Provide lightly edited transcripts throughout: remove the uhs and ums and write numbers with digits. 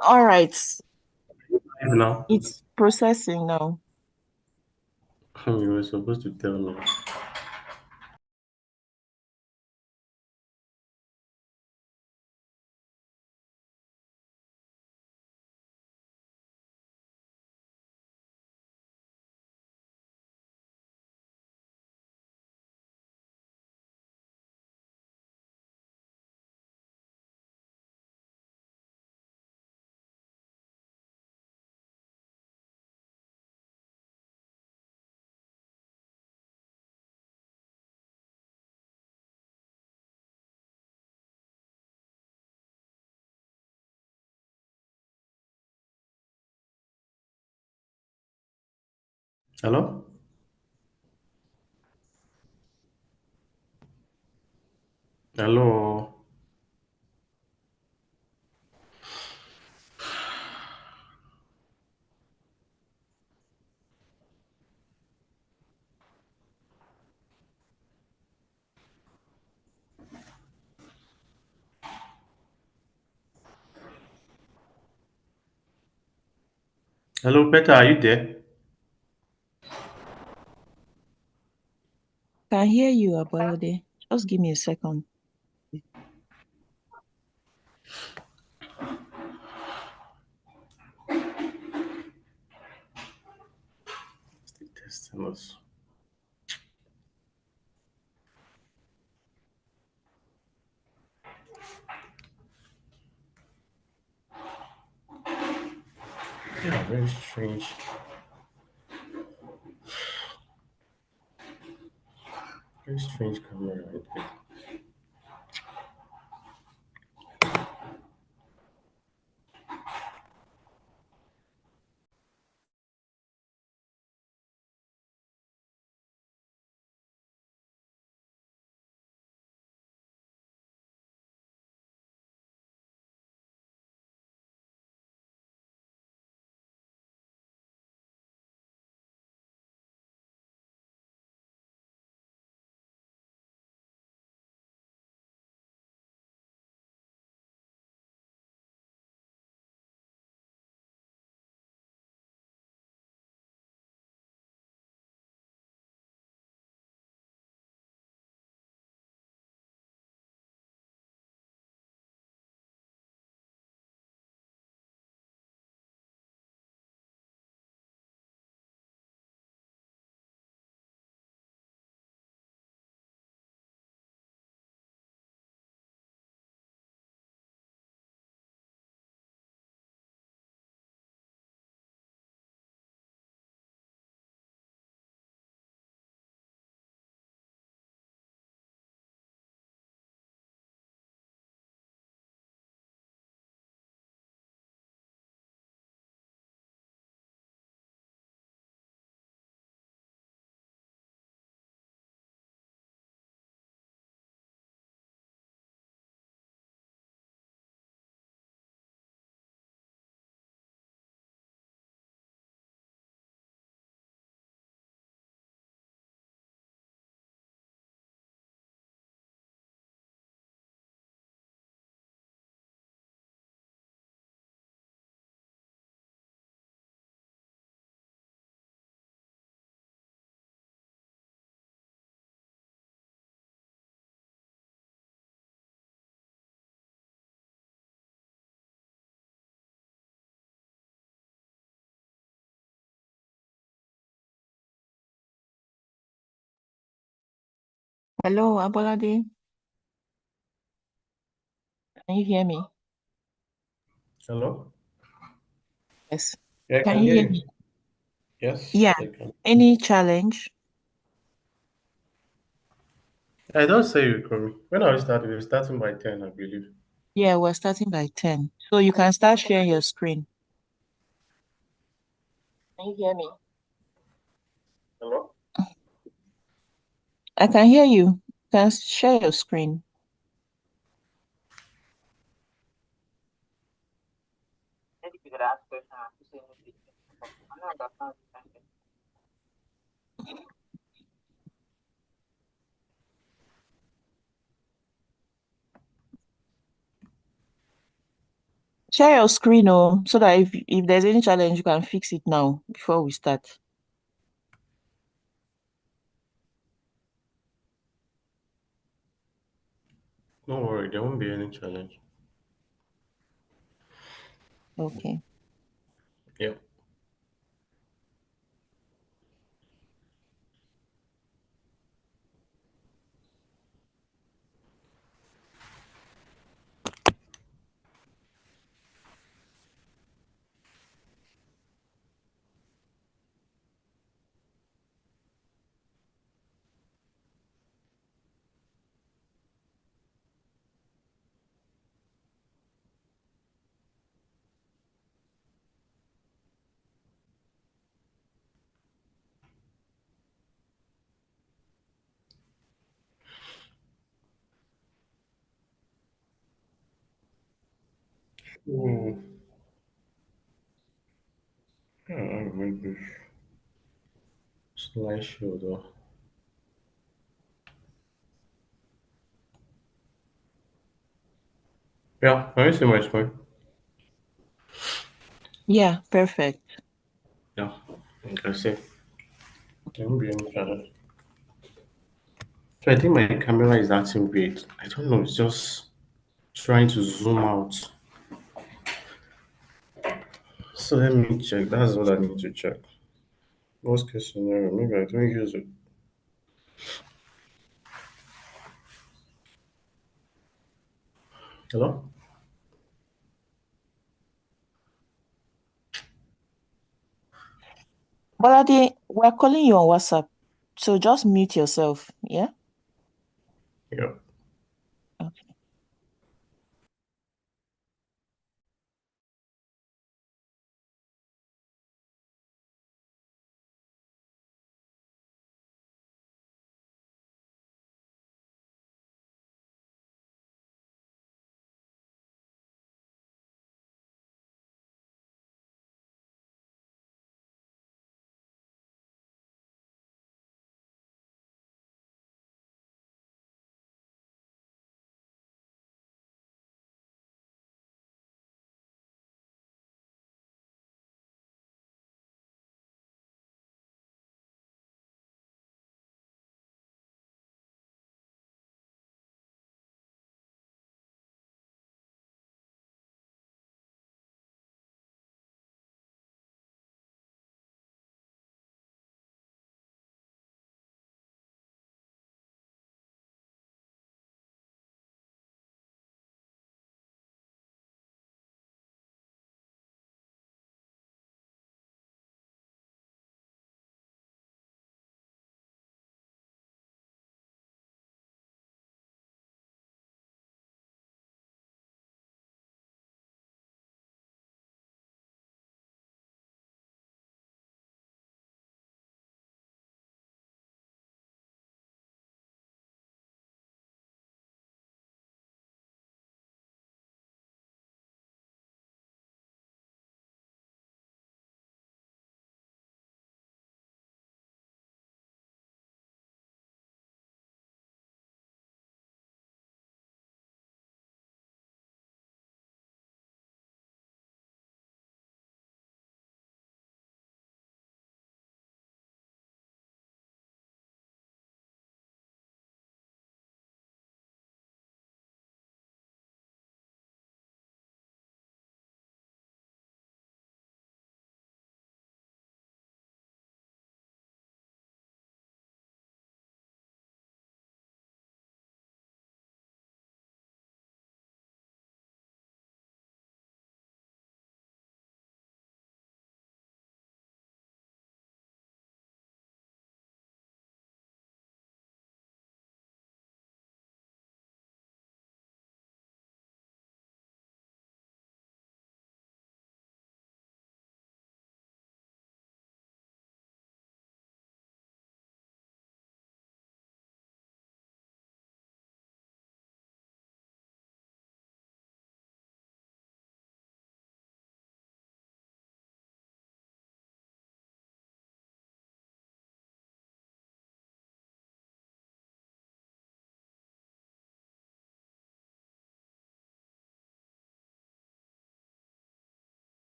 All right. Now, It's processing now. you were supposed to tell me. Hello? Hello? Hello, Peter, are you there? Can hear you, Abolade. Just give me a second. Still testing us. Yeah, very strange. Very strange camera right there. Hello, Abolade. Can you hear me? Hello? Yes. Yeah, I Can can you hear hear you. me? Yes, Yeah. I can. Any challenge? I don't say you coming. When are we starting? We're starting by 10, I believe. Yeah, we're starting by 10. So you can start sharing your screen. Can you hear me? Hello? I can hear you. You can share your screen. Share your screen, so that if there's any challenge, you can fix it now before we start. Don't worry, there won't be any challenge. Okay. Yeah. Hmm. Yeah, maybe slideshow though. Yeah, can you see my screen? Yeah, perfect. Yeah, you can see. There won't be any challenge. So I think my camera is acting weird. I don't know, it's just trying to zoom out. So let me check. That's what I need to check. Worst case scenario, maybe I don't use it. Hello? Bolade, we're calling you on WhatsApp, so just mute yourself. Yeah. Yeah. Okay.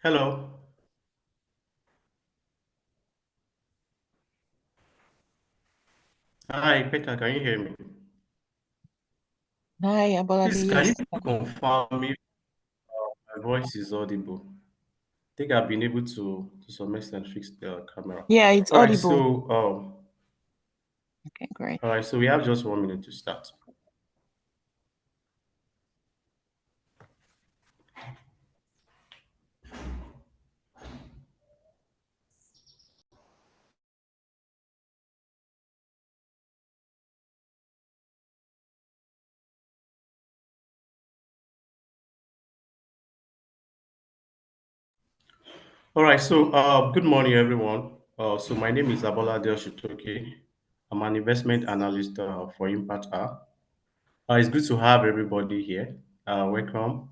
Hello. Hi, Peter. Can you hear me? Hi, Abolade. Please, can you Yes, I can. confirm if my voice is audible? I think I've been able to some extent fix the camera. Yeah, it's All right. audible. Okay, great. So we have just 1 minute to start. All right. Good morning, everyone. So my name is Abola Delshitoke. I'm an investment analyst for Impact R. It's good to have everybody here. Welcome.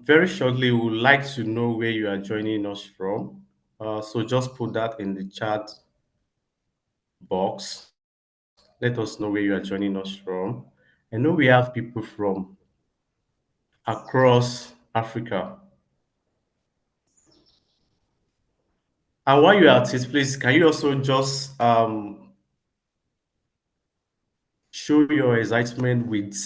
Very shortly, we would like to know where you are joining us from. So just put that in the chat box. Let us know where you are joining us from. I know we have people from across Africa. And while you're at it, please, can you also just show your excitement with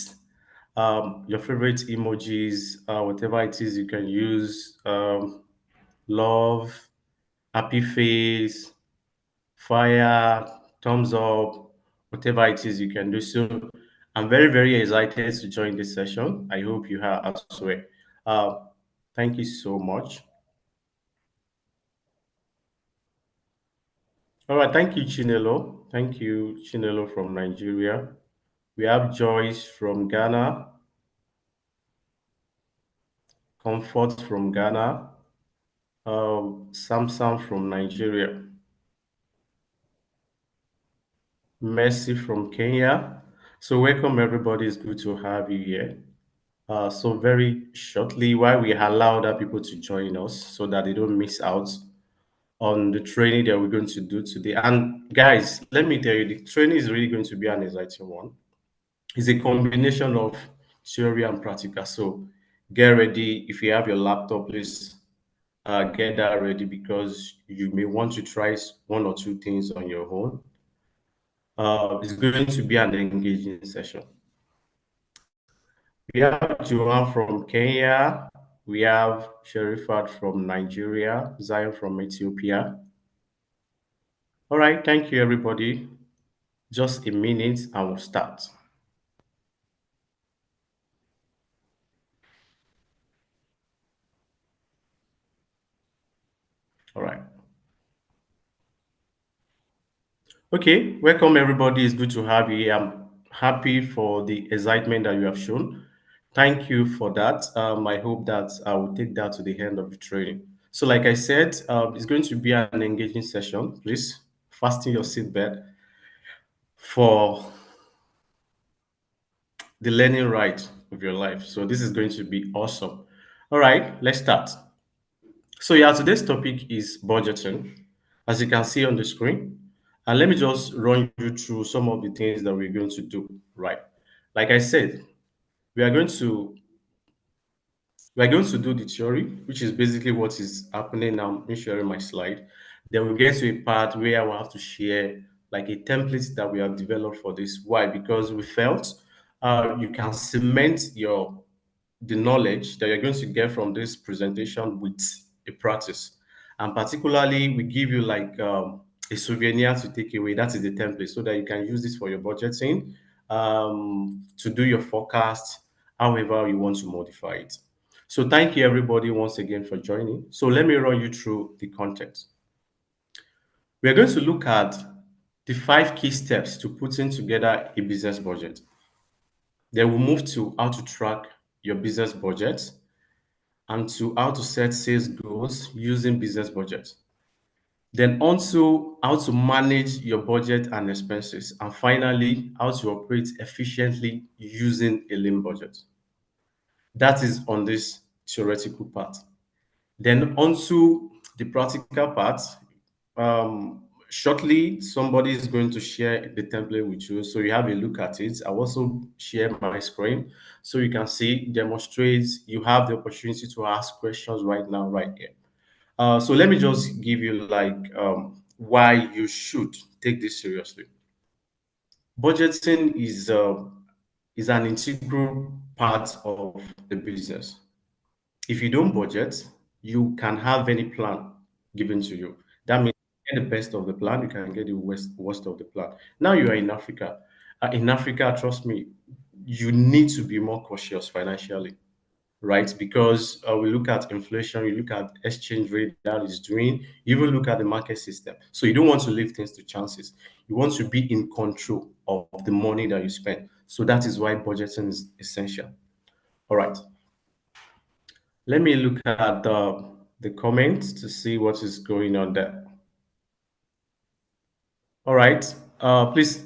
your favorite emojis, whatever it is you can use, love, happy face, fire, thumbs up, whatever it is you can do. So I'm very, very excited to join this session. I hope you are as well. Uh, thank you so much. All right, thank you, Chinelo. Thank you, Chinelo from Nigeria. We have Joyce from Ghana, Comfort from Ghana, Samsung from Nigeria, Mercy from Kenya. So welcome everybody. It's good to have you here. So very shortly, while we allow other people to join us so that they don't miss out on the training that we're going to do today. And guys, let me tell you, the training is really going to be an exciting one. It's a combination of theory and practical. So get ready. If you have your laptop, please get that ready because you may want to try one or two things on your own. It's going to be an engaging session. We have Joan from Kenya. We have Sherifat from Nigeria. Zion from Ethiopia. All right, thank you, everybody. Just a minute and we'll start. All right. Okay, welcome, everybody. It's good to have you here. I'm happy for the excitement that you have shown. Thank you for that. I hope that I will take that to the end of the training. So, like I said, it's going to be an engaging session. Please fasten your seatbelt for the learning right of your life. So this is going to be awesome. All right, let's start. So yeah, today's topic is budgeting, as you can see on the screen. And let me just run you through some of the things that we're going to do. Right, like I said, we are going to we're going to do the theory, which is basically what is happening now. I'm sharing my slide. Then we'll get to a part where I will have to share like a template that we have developed for this. Why? Because we felt you can cement the knowledge that you're going to get from this presentation with a practice. And particularly, we give you like a souvenir to take away. That is the template so that you can use this for your budgeting, to do your forecast, however you want to modify it. So thank you everybody once again for joining. So let me run you through the context. We're going to look at the 5 key steps to putting together a business budget. Then we'll move to how to track your business budget and to how to set sales goals using business budget. Then also how to manage your budget and expenses. And finally, how to operate efficiently using a lean budget. That is on this theoretical part. Then onto the practical part. shortly somebody is going to share the template with you, so you have a look at it. I also share my screen so you can see, demonstrate. You have the opportunity to ask questions right now, right here. So let me just give you like why you should take this seriously. Budgeting is an integral part of the business. If you don't budget, you can have any plan given to you. That means you get the best of the plan, you can get the worst of the plan. Now you are in Africa. In Africa, trust me, you need to be more cautious financially, right? Because we look at inflation, you look at exchange rate that is doing, you even look at the market system. So you don't want to leave things to chances. You want to be in control of the money that you spend. So that is why budgeting is essential. All right. Let me look at the comments to see what is going on there. All right. Please,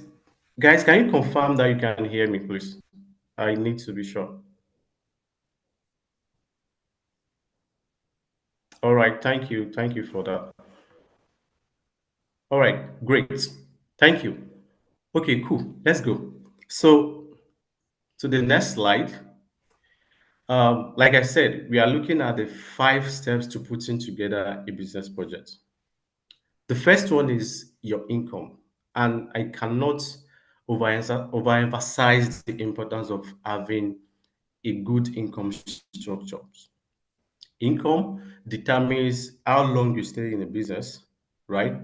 guys, can you confirm that you can hear me, please? I need to be sure. All right. Thank you. Thank you for that. All right. Great. Thank you. Okay, cool. Let's go. So, to the next slide. Like I said, we are looking at the 5 steps to putting together a business project. The first one is your income. And I cannot overemphasize the importance of having a good income structure. Income determines how long you stay in a business, right?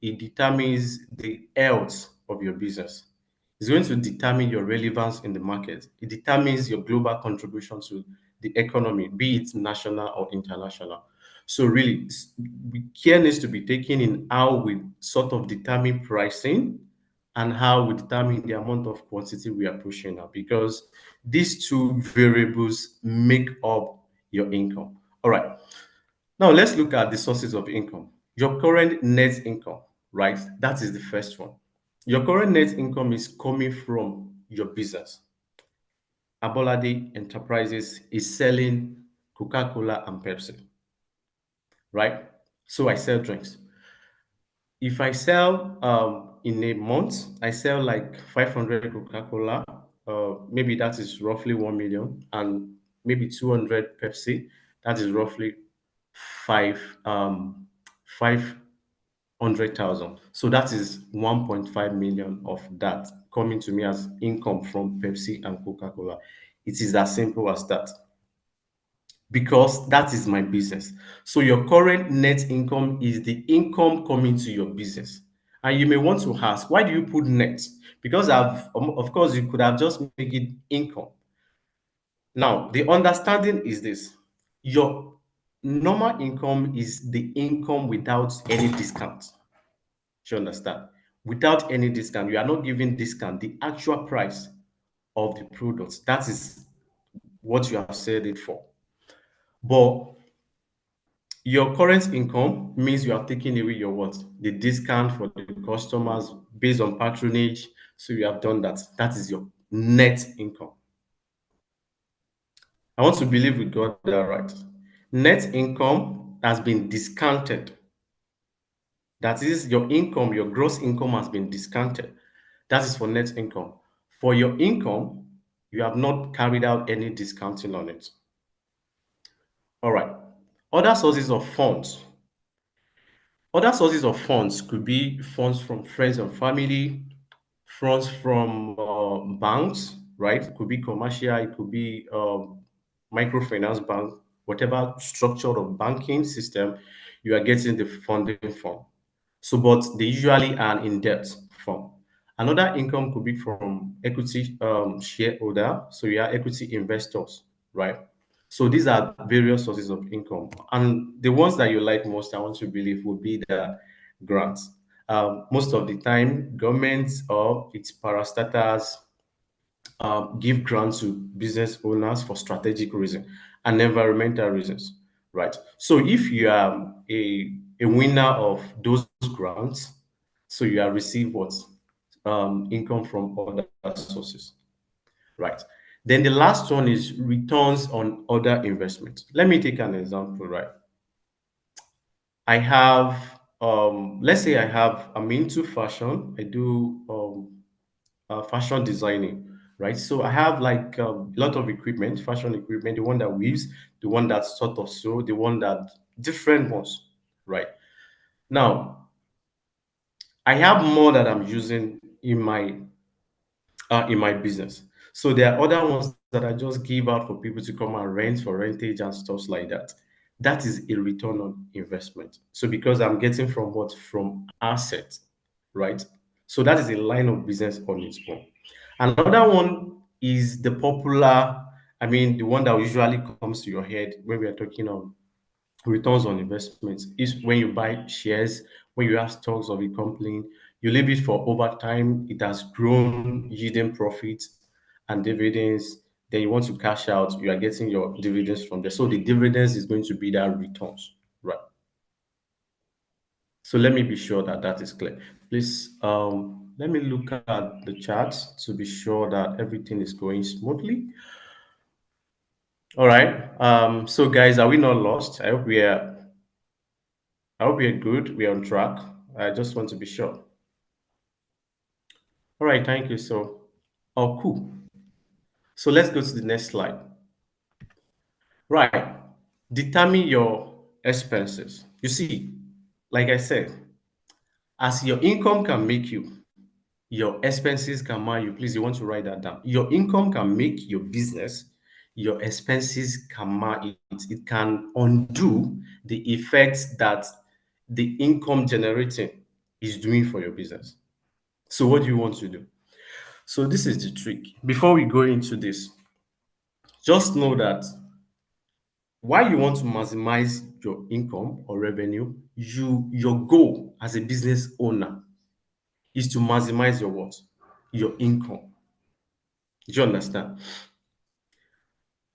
It determines the health of your business. It's going to determine your relevance in the market. It determines your global contribution to the economy, be it national or international. So really, care needs to be taken in how we sort of determine pricing and how we determine the amount of quantity we are pushing out, because these two variables make up your income. All right. Now let's look at the sources of income. Your current net income, right? That is the first one. Your current net income is coming from your business. Abolade Enterprises is selling Coca-Cola and Pepsi, right? So I sell drinks. If I sell in a month, I sell like 500 Coca-Cola, maybe that is roughly 1 million, and maybe 200 Pepsi, that is roughly five 500,000. So that is 1.5 million of that coming to me as income from Pepsi and Coca-Cola. It is as simple as that, because that is my business. So your current net income is the income coming to your business. And you may want to ask, why do you put net? Because of course, you could have just make it income. Now, the understanding is this: your normal income is the income without any discount. Do you understand? Without any discount, you are not giving discount, the actual price of the products. That is what you have said it for. But your current income means you have taken away your what? The discount for the customers based on patronage. So you have done that. That is your net income. I want to believe we got that right. Net income has been discounted. That is your income, your gross income has been discounted. That is for net income. For your income, you have not carried out any discounting on it. All right. Other sources of funds. Other sources of funds could be funds from friends and family, funds from banks, right? It could be commercial, it could be microfinance bank, whatever structure of banking system you are getting the funding from. So, but they usually are in debt form. Another income could be from equity shareholder. So you are equity investors, right? So these are various sources of income, and the ones that you like most, I want to believe, would be the grants. Most of the time, governments or its parastatals give grants to business owners for strategic reasons and environmental reasons, right? So if you are a winner of those grants, so you have received what? Income from other sources, right? Then the last one is returns on other investments. Let me take an example, right? I have let's say I'm into fashion. I do fashion designing, right? So I have like a lot of equipment, fashion equipment, the one that weaves, the one that sort of sew, the one that different ones, right? Now I have more that I'm using in my business. So there are other ones that I just give out for people to come and rent for rentage and stuff like that. That is a return on investment. So because I'm getting from what? From assets, right? So that is a line of business on its own. Another one is the popular, I mean, the one that usually comes to your head when we are talking on returns on investments is when you buy shares, when you have stocks of a company, you leave it for over time, it has grown, yielding profits and dividends. Then you want to cash out, you are getting your dividends from there. So the dividends is going to be that returns, right? So let me be sure that that is clear. Please, let me look at the charts to be sure that everything is going smoothly. All right. So guys, are we not lost? I hope we are good. We are on track. I just want to be sure. All right, thank you. Oh, cool. So let's go to the next slide. Right. Determine your expenses. You see, like I said, as your income can make you, your expenses can marry you. Please, you want to write that down. Your income can make your business, your expenses can marry it. It can undo the effects that the income generating is doing for your business. So, what do you want to do? So this is the trick. Before we go into this, just know that while you want to maximize your income or revenue, your goal as a business owner is to maximize your what? Your income. Do you understand?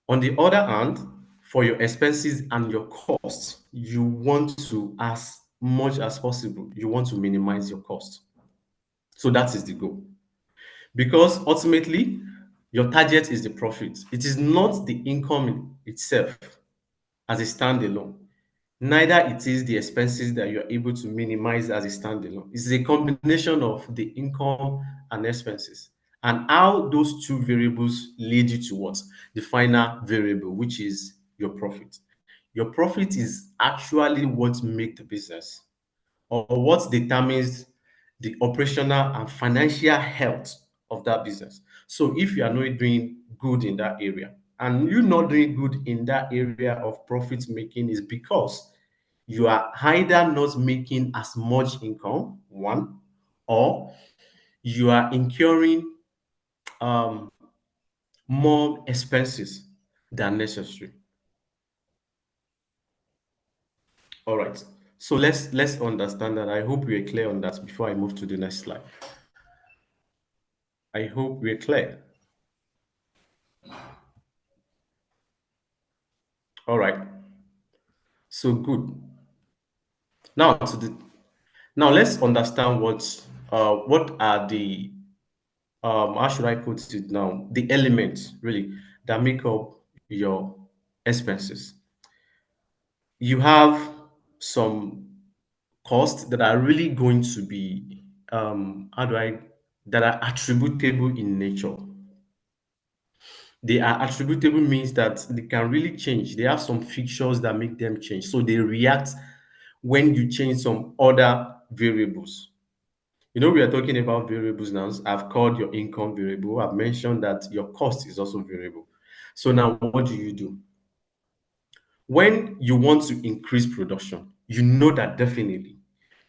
On the other hand, for your expenses and your costs, you want to, as much as possible, you want to minimize your cost. So that is the goal. Because ultimately, your target is the profit. It is not the income itself as a standalone. Neither it is the expenses that you're able to minimize as a standalone. It's a combination of the income and expenses and how those two variables lead you to what? The final variable, which is your profit. Your profit is actually what makes the business or what determines the operational and financial health of that business. So if you are not doing good in that area and you're not doing good in that area of profit making is because you are either not making as much income, one, or you are incurring um, more expenses than necessary. All right. So let's understand that. I hope we are clear on that before I move to the next slide. I hope we're clear. All right. So good. Now to the now let's understand what are the how should I put it now? The elements really that make up your expenses. You have some costs that are really going to be how do I that are attributable in nature. They are attributable means that they can really change. They have some features that make them change. So they react when you change some other variables. You know, we are talking about variables now. I've called your income variable. I've mentioned that your cost is also variable. So now what do you do? When you want to increase production, you know that definitely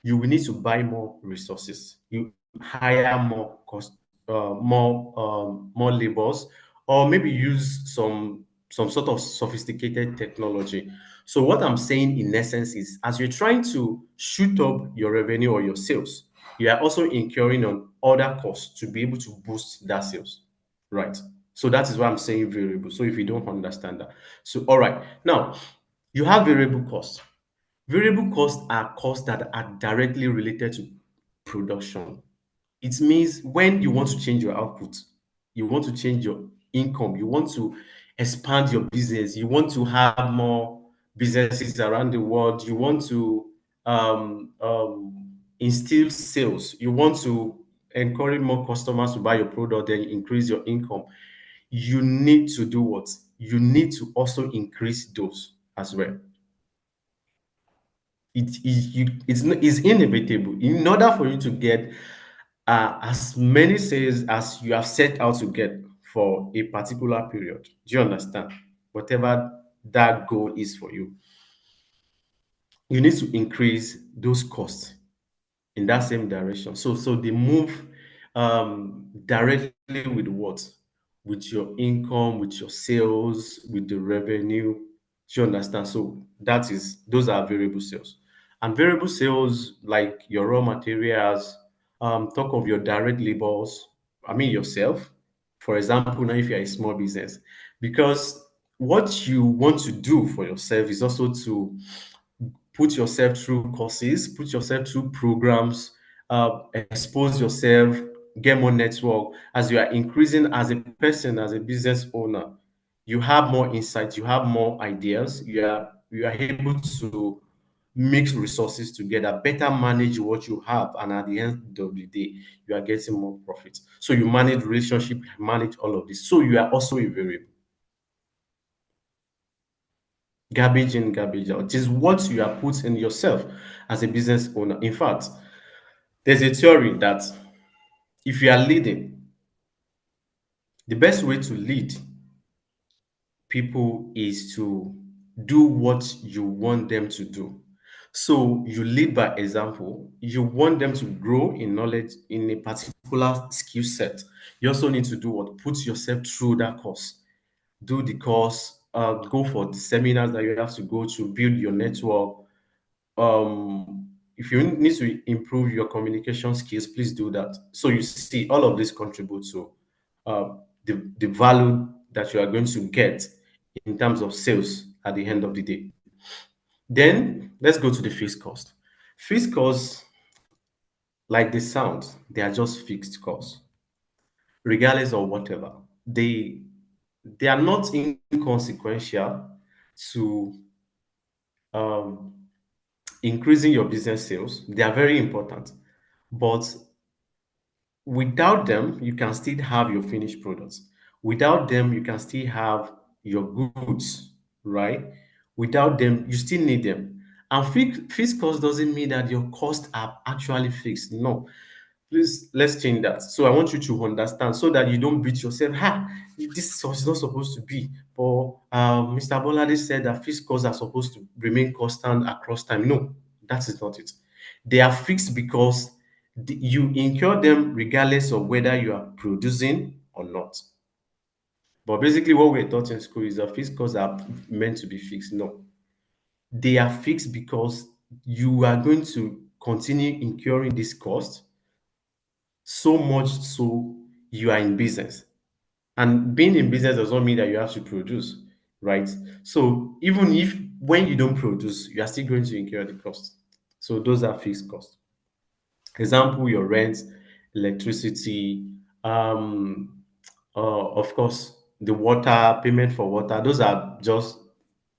you will need to buy more resources. You hire more cost, more laborers, or maybe use some sort of sophisticated technology. So what I'm saying in essence is, as you're trying to shoot up your revenue or your sales, you are also incurring on other costs to be able to boost that sales, right? So that is why I'm saying variable. So if you don't understand that, so all right, now you have variable costs. Variable costs are costs that are directly related to production. It means when you want to change your output, you want to change your income, you want to expand your business, you want to have more businesses around the world, you want to instill sales, you want to encourage more customers to buy your product, then increase your income, you need to do what? You need to also increase those as well. It's inevitable. In order for you to get as many sales as you have set out to get for a particular period, do you understand? Whatever that goal is for you, you need to increase those costs in that same direction. So they move directly with what? With your income, with your sales, with the revenue. Do you understand? So those are variable sales. And variable sales, like your raw materials, talk of your direct labors, I mean yourself. For example, now if you're a small business, because what you want to do for yourself is also to put yourself through courses, put yourself through programs, expose yourself, get more network. As you are increasing as a person, as a business owner, you have more insights, you have more ideas, you are able to mix resources together, better manage what you have, and at the end of the day, you are getting more profit. So you manage relationship, manage all of this. So you are also a variable. Garbage in, garbage out. It is what you are putting yourself as a business owner. In fact, there's a theory that if you are leading, the best way to lead people is to do what you want them to do. So you lead by example. You want them to grow in knowledge in a particular skill set. You also need to do what? Put yourself through that course. Do the course, go for the seminars that you have to go to, build your network. If you need to improve your communication skills, please do that. So you see, all of this contributes to the value that you are going to get in terms of sales at the end of the day. Then let's go to the fixed cost. Fixed costs, like the sound, they are just fixed costs, regardless of whatever. They are not inconsequential to um, increasing your business sales. They are very important, but without them, you can still have your finished products. Without them, you can still have your goods, right? Without them, you still need them. And fixed cost doesn't mean that your costs are actually fixed. No, please let's change that. So I want you to understand so that you don't beat yourself. Ha, this was not supposed to be. But Mr. Bolade said that fixed costs are supposed to remain constant across time. No, that is not it. They are fixed because you incur them regardless of whether you are producing or not. But basically, what we're taught in school is that fixed costs are meant to be fixed. No, they are fixed because you are going to continue incurring this cost so much so you are in business. And being in business does not mean that you have to produce, right? So even if when you don't produce, you are still going to incur the cost. So those are fixed costs. Example, your rent, electricity, of course, the water, payment for water, those are just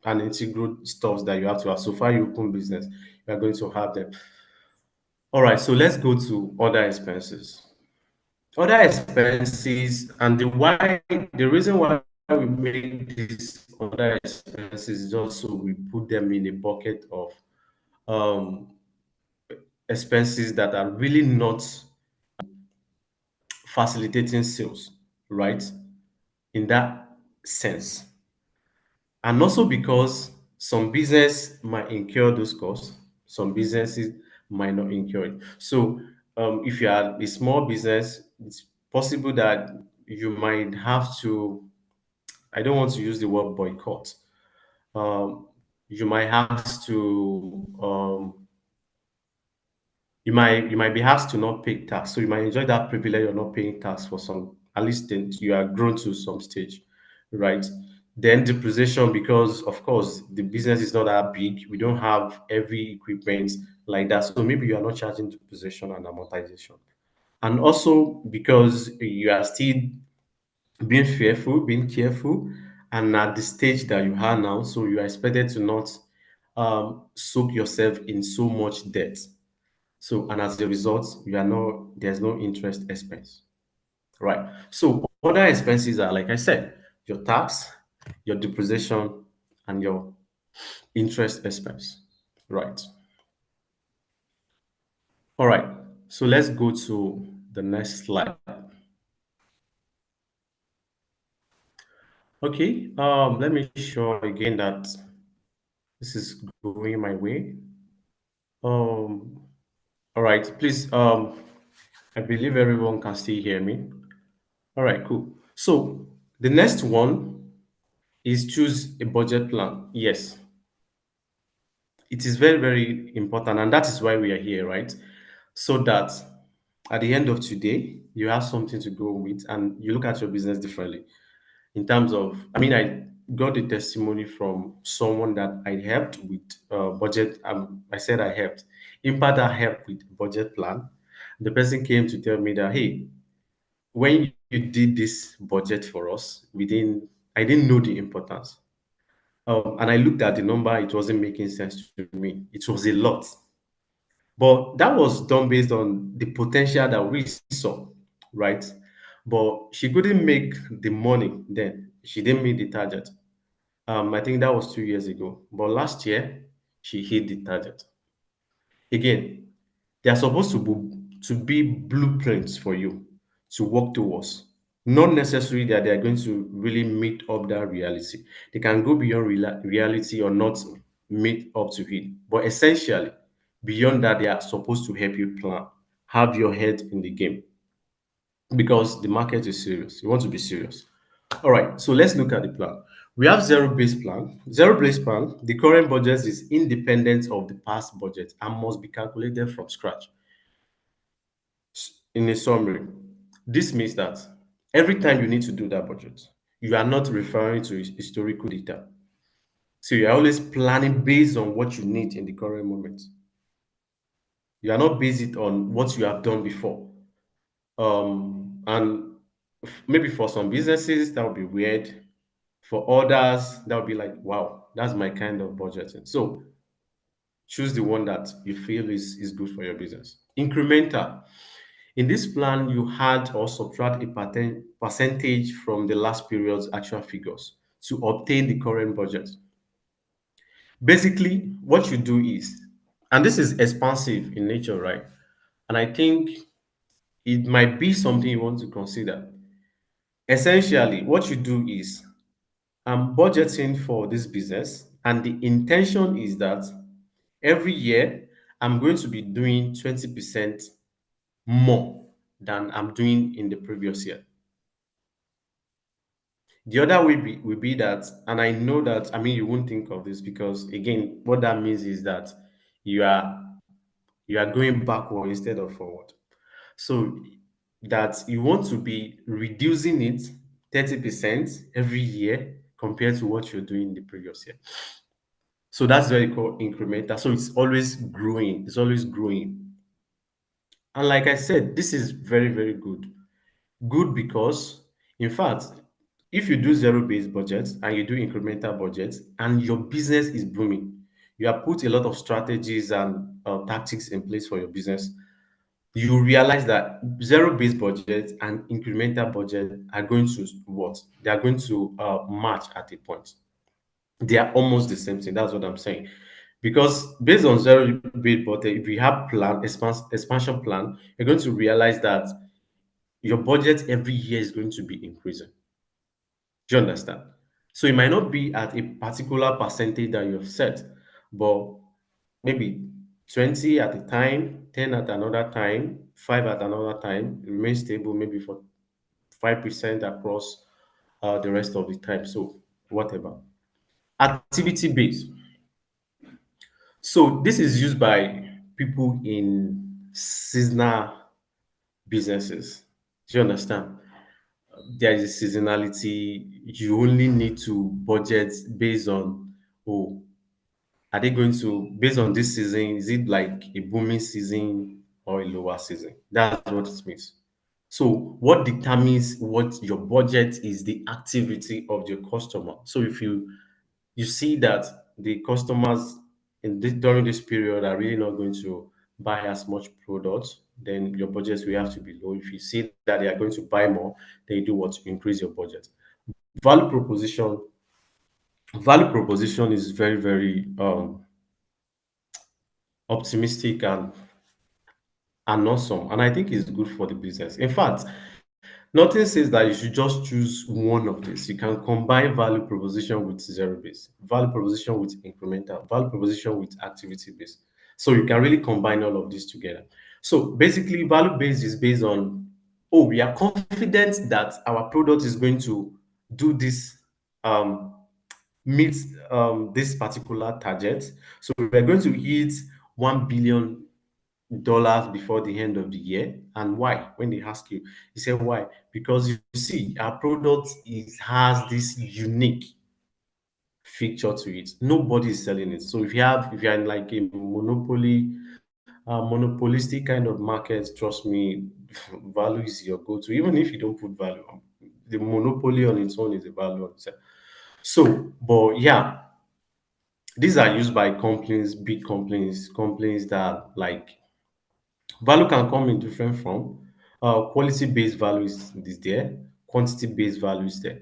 an integral stuff that you have to have. So far you open business, you are going to have them. All right, so let's go to other expenses. Other expenses and the reason why we make these other expenses is just so we put them in a bucket of um, expenses that are really not facilitating sales, right? In that sense. And also because some business might incur those costs, some businesses might not incur it. So if you are a small business, it's possible that you might have to, I don't want to use the word boycott. Um, you might have to you might be asked to not pay tax. So you might enjoy that privilege of not paying tax for some, at least then you are grown to some stage, right? Then depreciation, because of course the business is not that big. We don't have every equipment like that. So maybe you are not charging depreciation and amortization. And also because you are still being careful, and at the stage that you are now, so you are expected to not soak yourself in so much debt. So, and as a result, you are no there's no interest expense, right? So, other expenses are, like I said, your tax, your depreciation, and your interest expense, right? All right. So let's go to the next slide. Okay. Let me show again that this is going my way. Um, all right. Please. I believe everyone can still hear me. All right. Cool. So the next one is choose a budget plan. Yes, it is very, very important, and that is why we are here, right? So that at the end of today, you have something to go with, and you look at your business differently. In terms of, I mean, I got a testimony from someone that I helped with budget. I said I helped. In part, I helped with budget plan. The person came to tell me that, hey, when you did this budget for us, I didn't know the importance. And I looked at the number, it wasn't making sense to me. It was a lot. But that was done based on the potential that we saw, right? But she couldn't make the money then. She didn't meet the target. I think that was 2 years ago. But last year, she hit the target. Again, they are supposed to be blueprints for you to work towards. Not necessarily that they are going to really meet up that reality. They can go beyond reality or not meet up to it. But essentially, beyond that, they are supposed to help you plan, have your head in the game because the market is serious. You want to be serious. All right, so let's look at the plan. We have zero-based plan. Zero-based plan, the current budget is independent of the past budget and must be calculated from scratch. In a summary, this means that every time you need to do that budget, you are not referring to historical data. So you are always planning based on what you need in the current moment. You are not based it on what you have done before. And maybe for some businesses that would be weird. For others, that would be like, wow, that's my kind of budgeting. So choose the one that you feel is good for your business. Incremental. In this plan, you add or subtract a percentage from the last period's actual figures to obtain the current budget. Basically, what you do is, and this is expansive in nature, right? And I think it might be something you want to consider. Essentially, what you do is, I'm budgeting for this business, and the intention is that every year I'm going to be doing 20% more than I'm doing in the previous year. The other will be that, and I know that, I mean, you won't think of this because, again, what that means is that you are you are going backward instead of forward. So that you want to be reducing it 30% every year compared to what you're doing the previous year. So that's very called incremental. So it's always growing. It's always growing. And like I said, this is very, very good. Good because, in fact, if you do zero-based budgets and you do incremental budgets and your business is booming, you have put a lot of strategies and tactics in place for your business, you realize that zero-based budget and incremental budget are going to what? They are going to match at a point. They are almost the same thing. That's what I'm saying. Because based on zero based budget, if you have expansion plan, you're going to realize that your budget every year is going to be increasing. Do you understand? So it might not be at a particular percentage that you have set, but maybe 20 at a time, 10 at another time, 5 at another time, remain stable maybe for 5% across the rest of the time. So whatever. Activity based. So this is used by people in seasonal businesses. Do you understand? There is a seasonality. You only need to budget based on, oh, are they going to, based on this season, is it like a booming season or a lower season? That's what it means. So what determines what your budget is the activity of your customer. So if you see that the customers during this period are really not going to buy as much products, then your budgets will have to be low. If you see that they are going to buy more, then you do what? Increase your budget. Value proposition, value proposition is very, very optimistic and awesome. And I think it's good for the business. In fact, nothing says that you should just choose one of these. You can combine value proposition with zero base, value proposition with incremental, value proposition with activity base. So you can really combine all of these together. So basically, value base is based on, oh, we are confident that our product is going to do this, um, meet this particular target. So we're going to hit $1 billion before the end of the year. And why? When they ask you, you say why? Because you see, our product has this unique feature to it. Nobody is selling it. So if you're in like a monopolistic kind of market, trust me, value is your go-to. Even if you don't put value, the monopoly on its own is a value on itself. So, but yeah, these are used by companies, big companies, companies that like value can come in different form. Quality-based value is there. Quantity-based value is there,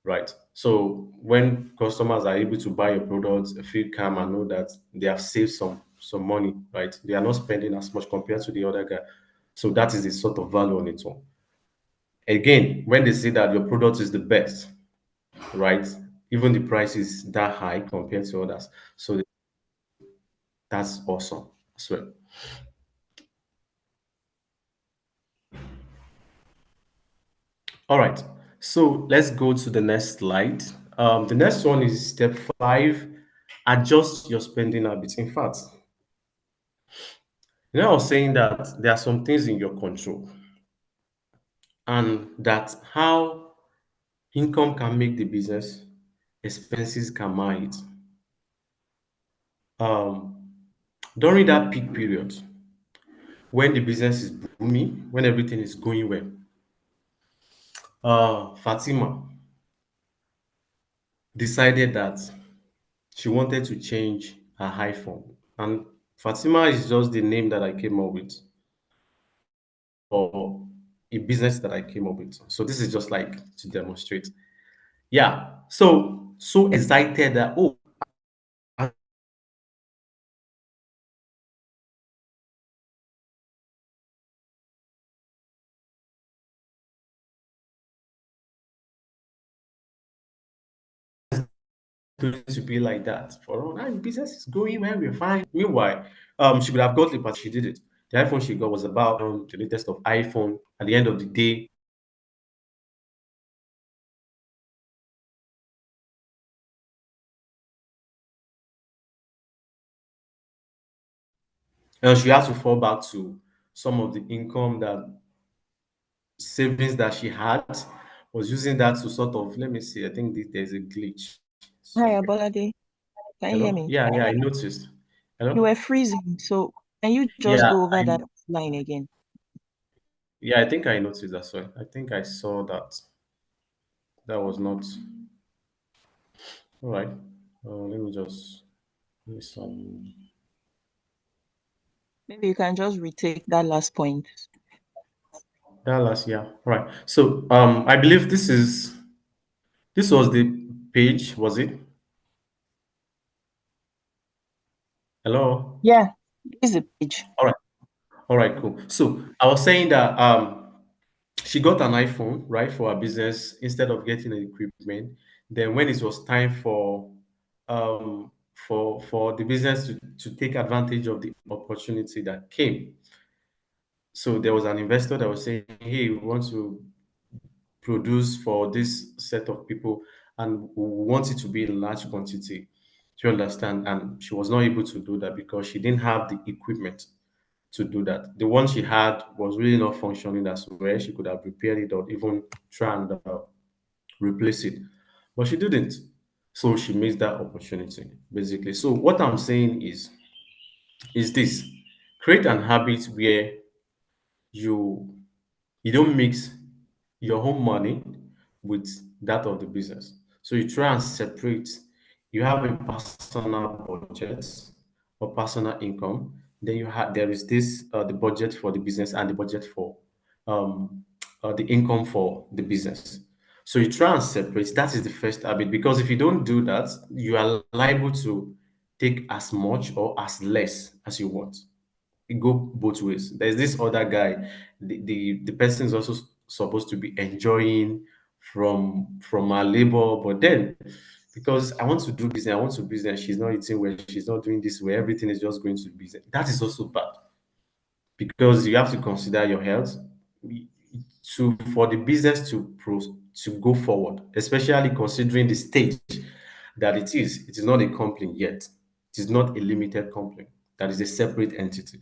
right? So when customers are able to buy your products, feel calm and know that they have saved some money, right? They are not spending as much compared to the other guy. So that is the sort of value on its own. Again, when they say that your product is the best, right? Even the price is that high compared to others. So that's awesome as well. All right. So let's go to the next slide. The next one is step 5, adjust your spending habits. In fact, I was saying that there are some things in your control and that how income can make the business, expenses can marry it. Um, During that peak period, when the business is booming, when everything is going well, Fatima decided that she wanted to change her iPhone. And Fatima is just the name that I came up with, or a business that I came up with. So this is just like to demonstrate. Yeah. So excited that, oh, I'm going to be like that for all. Now business is going well, we're fine. Meanwhile, she could have got the but she did it. The iPhone she got was about the latest of iPhone. At the end of the day, she has to fall back to some of the income that savings that she had, was using that to sort of, let me see, I think there's a glitch Hi, somewhere. Abolade. Can you hear Hello? me? Yeah, I noticed. You Hello? were freezing, so can you just Yeah, go over I that line again? yeah, I think I noticed as well. I think I saw that. That was not all right. Let me just give some Maybe you can just retake that last point. Dallas, yeah. All right. So I believe this was the page, was it? Hello? Yeah, this is the page. All right. All right, cool. So I was saying that she got an iPhone, right, for her business instead of getting an equipment. Then when it was time for the business to take advantage of the opportunity that came. So there was an investor that was saying, hey, we want to produce for this set of people and we want it to be in large quantity. Do you understand? And she was not able to do that because she didn't have the equipment to do that. The one she had was really not functioning as well. She could have repaired it or even try and replace it, but she didn't. So she missed that opportunity, basically. So what I'm saying is this: create an habit where you you don't mix your own money with that of the business. So you try and separate. You have a personal budget or personal income. Then there is this the budget for the business and the budget for um, the income for the business. So you try and separate. That is the first habit, because if you don't do that, you are liable to take as much or as less as you want. It go both ways. There's this other guy, the person is also supposed to be enjoying from our labor, but then because I want to do business, I want to business, she's not eating well, she's not doing this way, everything is just going to business. That is also bad, because you have to consider your health to for the business to go forward, especially considering the stage that it is. It is not a company yet. It is not a limited company. That is a separate entity.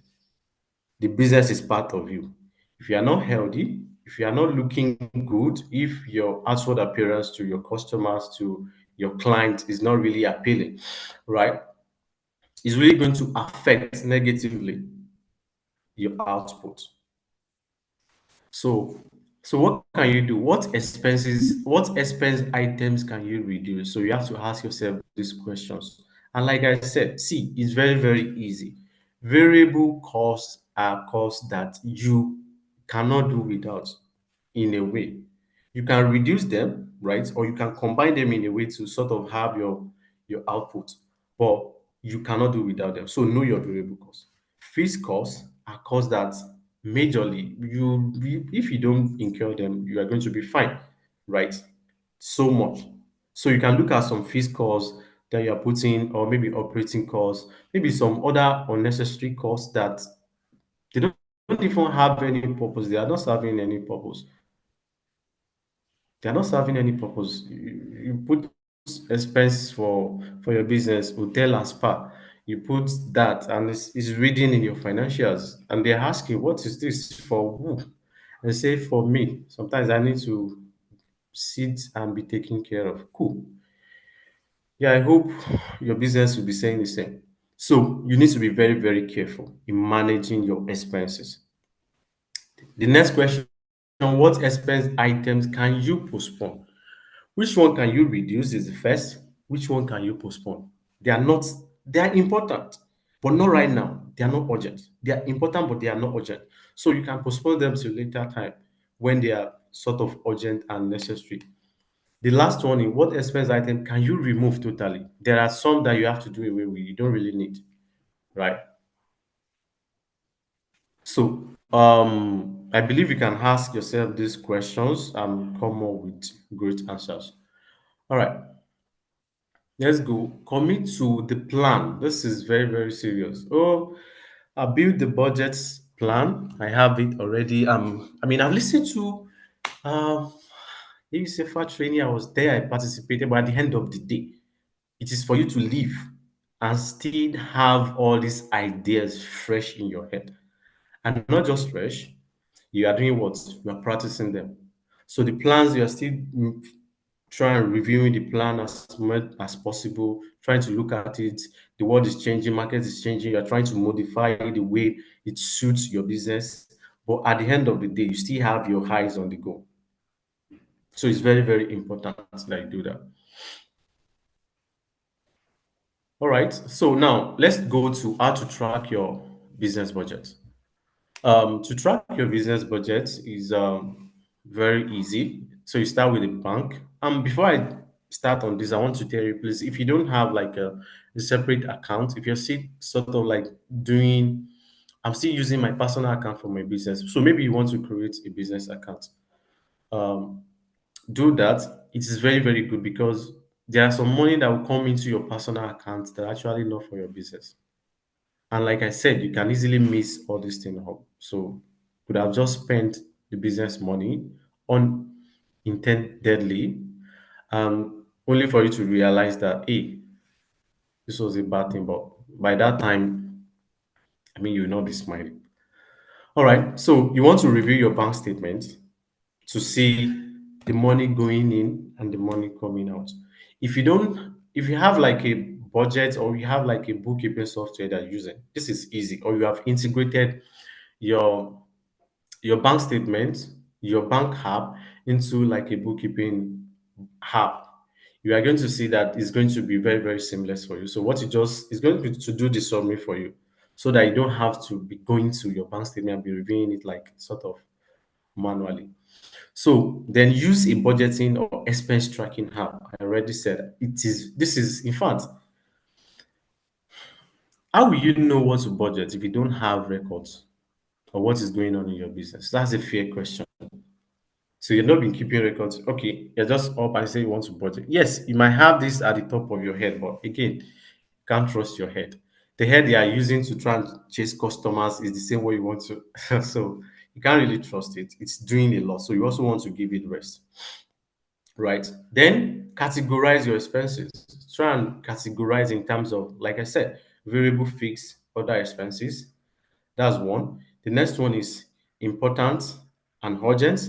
The business is part of you. If you are not healthy, if you are not looking good, if your outward appearance to your customers, to your client is not really appealing, right? It's really going to affect negatively your output. So, so what can you do? What expense items can you reduce? So you have to ask yourself these questions. And like I said, see, it's very, very easy. Variable costs are costs that you cannot do without in a way. You can reduce them, right? Or you can combine them in a way to sort of have your output, but you cannot do without them. So know your variable costs. Fixed costs are costs that majorly if you don't incur them, you are going to be fine, right? So much. So you can look at some fixed costs that you are putting, or maybe operating costs, maybe some other unnecessary costs that they don't even have any purpose. They are not serving any purpose. They're not serving any purpose. You put expense for your business, hotel and spa. You put that, and it's reading in your financials, and they're asking, "What is this for who?" And say, "For me." Sometimes I need to sit and be taken care of. Cool. Yeah, I hope your business will be saying the same. So you need to be very, very careful in managing your expenses. The next question: what expense items can you postpone? Which one can you reduce is the first. Which one can you postpone? They are important, but not right now. They are not urgent. They are important, but they are not urgent. So you can postpone them to later time when they are sort of urgent and necessary. The last one is, what expense item can you remove totally? There are some that you have to do away with, you don't really need, right? So I believe you can ask yourself these questions and come up with great answers. All right. Let's go. Commit to the plan. This is very, very serious. Oh, I built the budget plan. I have it already. I've listened to CIEFFA training. I was there. I participated. But at the end of the day, it is for you to live and still have all these ideas fresh in your head, and not just fresh. You are doing what? You are practicing them. So the plans, you are still trying reviewing the plan as much as possible, trying to look at it. The world is changing, market is changing. You are trying to modify it the way it suits your business. But at the end of the day, you still have your eyes on the goal. So it's very, very important that you do that. All right. So now let's go to how to track your business budget. To track your business budget is very easy. So you start with a bank. Before I start on this, I want to tell you, please, if you don't have like a separate account, if you're still sort of like doing, I'm still using my personal account for my business. So maybe you want to create a business account. Um, do that. It is very, very good, because there are some money that will come into your personal account that are actually not for your business. And like I said, you can easily miss all this thing up. So could have just spent the business money unintendedly, only for you to realize that, hey, this was a bad thing. But by that time, you'll not be smiling. All right. So you want to review your bank statement to see the money going in and the money coming out. If you have like a budget, or you have like a bookkeeping software that you're using, this is easy. Or you have integrated your your bank statement, your bank app into like a bookkeeping app. you are going to see that it's going to be very, very seamless for you. So what you just is going to be to do the summary for you so that you don't have to be going to your bank statement and be reviewing it like sort of manually. So then use a budgeting or expense tracking app. I already said it is this is in fact, how will you know what to budget if you don't have records or what is going on in your business? That's a fair question. So you've not been keeping records. Okay, you're just up and say you want to budget. Yes, you might have this at the top of your head, but again, can't trust your head. The head they are using to try and chase customers is the same way you want to. So you can't really trust it. It's doing a lot. So you also want to give it rest, right? Then categorize your expenses. Try and categorize in terms of, like I said, variable, fixed, other expenses. That's one. The next one is important and urgent.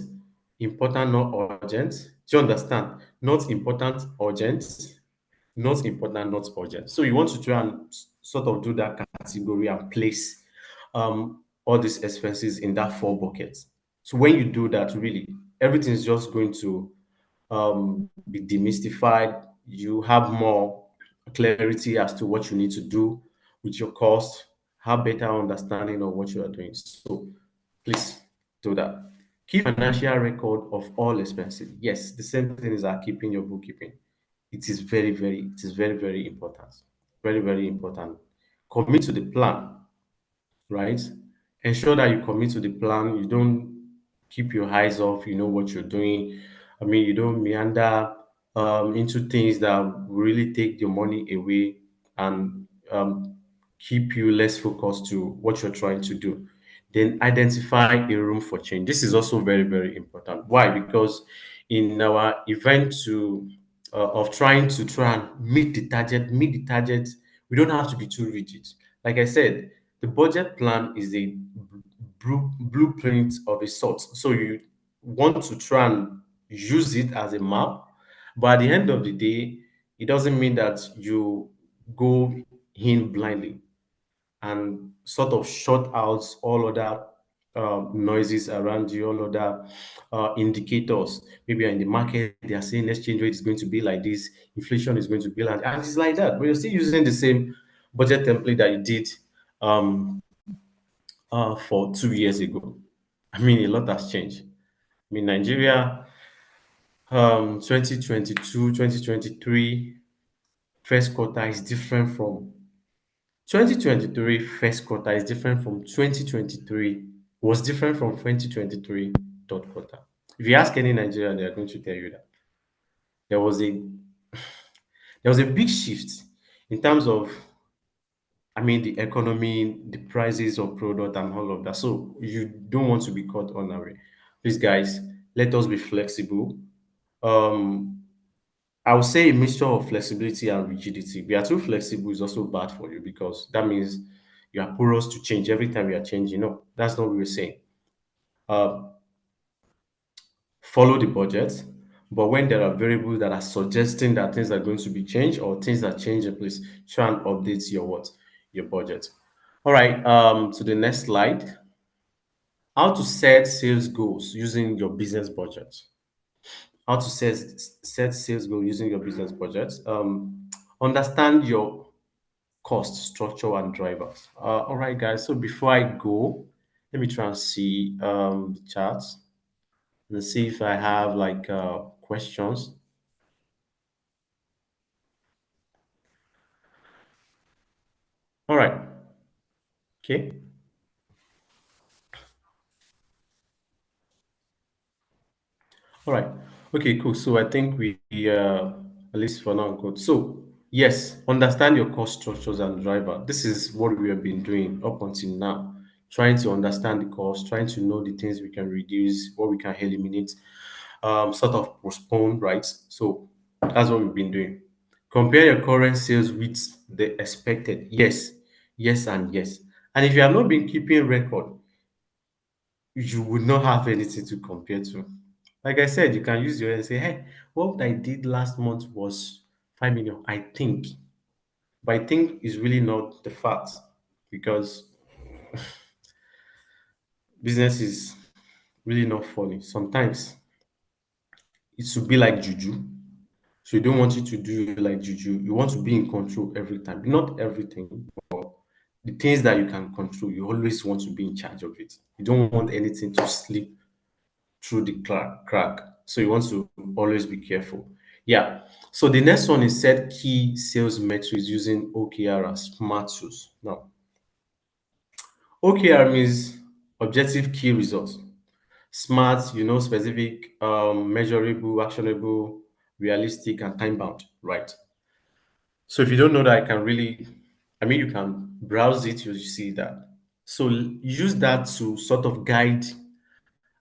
Important, not urgent. Do you understand? Not important, urgent. Not important, not urgent. So you want to try and sort of do that category and place all these expenses in that four buckets. So when you do that, really, everything is just going to be demystified. You have more clarity as to what you need to do with your cost, have better understanding of what you are doing. So please do that. Keep financial record of all expenses. Yes, the same thing is keeping your bookkeeping. It is very, very important. Very, very important. Commit to the plan, right? Ensure that you commit to the plan. You don't keep your eyes off. You know what you're doing. I mean, you don't meander into things that will really take your money away and keep you less focused to what you're trying to do. Then identify a room for change. This is also very, very important. Why? Because in our event to of try and meet the target, we don't have to be too rigid. Like I said, the budget plan is a blueprint of a sort. So you want to try and use it as a map, but at the end of the day, it doesn't mean that you go in blindly and sort of shut out all other noises around you, all other indicators. Maybe in the market, they are saying exchange rate is going to be like this, inflation is going to be like, and it's like that. But you're still using the same budget template that you did um, for 2 years ago. I mean, a lot has changed. I mean, Nigeria, 2022, 2023, first quarter is different from 2023 first quarter is different from 2023 was different from 2023 third quarter. If you ask any Nigerian, they are going to tell you that there was a there was a big shift in terms of, I mean, the economy, the prices of product and all of that. So you don't want to be caught unaware. Please, guys, let us be flexible. Um, I would say a mixture of flexibility and rigidity. If you are too flexible, is also bad for you because that means you are porous to change every time you are changing. No, that's not what we're saying. Uh, Follow the budget, but when there are variables that are suggesting that things are going to be changed or things are changing, please try and update your what your budget. All right. To the next slide. How to set sales goals using your business budget. How to set sales goal using your business budget. Understand your cost structure and drivers. All right, guys. So before I go, let me try and see the charts and see if I have like questions. All right. Okay. All right. Okay, cool. So I think we at least for now good. So yes, understand your cost structures and driver. This is what we have been doing up until now. Trying to understand the cost, trying to know the things we can reduce, what we can eliminate, sort of postpone, right? So that's what we've been doing. Compare your current sales with the expected. Yes, yes, and yes. And if you have not been keeping record, you would not have anything to compare to. Like I said, you can use your head and say, hey, what I did last month was 5 million, I think. But I think is really not the fact because business is really not funny. Sometimes it should be like juju. So you don't want it to do you like juju. You want to be in control every time. Not everything, but the things that you can control, you always want to be in charge of it. You don't want anything to slip through the crack. So you want to always be careful. Yeah. So the next one is set key sales metrics using OKR and SMART tools. Now, OKR means objective key results. SMART, specific, measurable, actionable, realistic, and time bound, right? So if you don't know that, you can browse it, you see that. So use that to sort of guide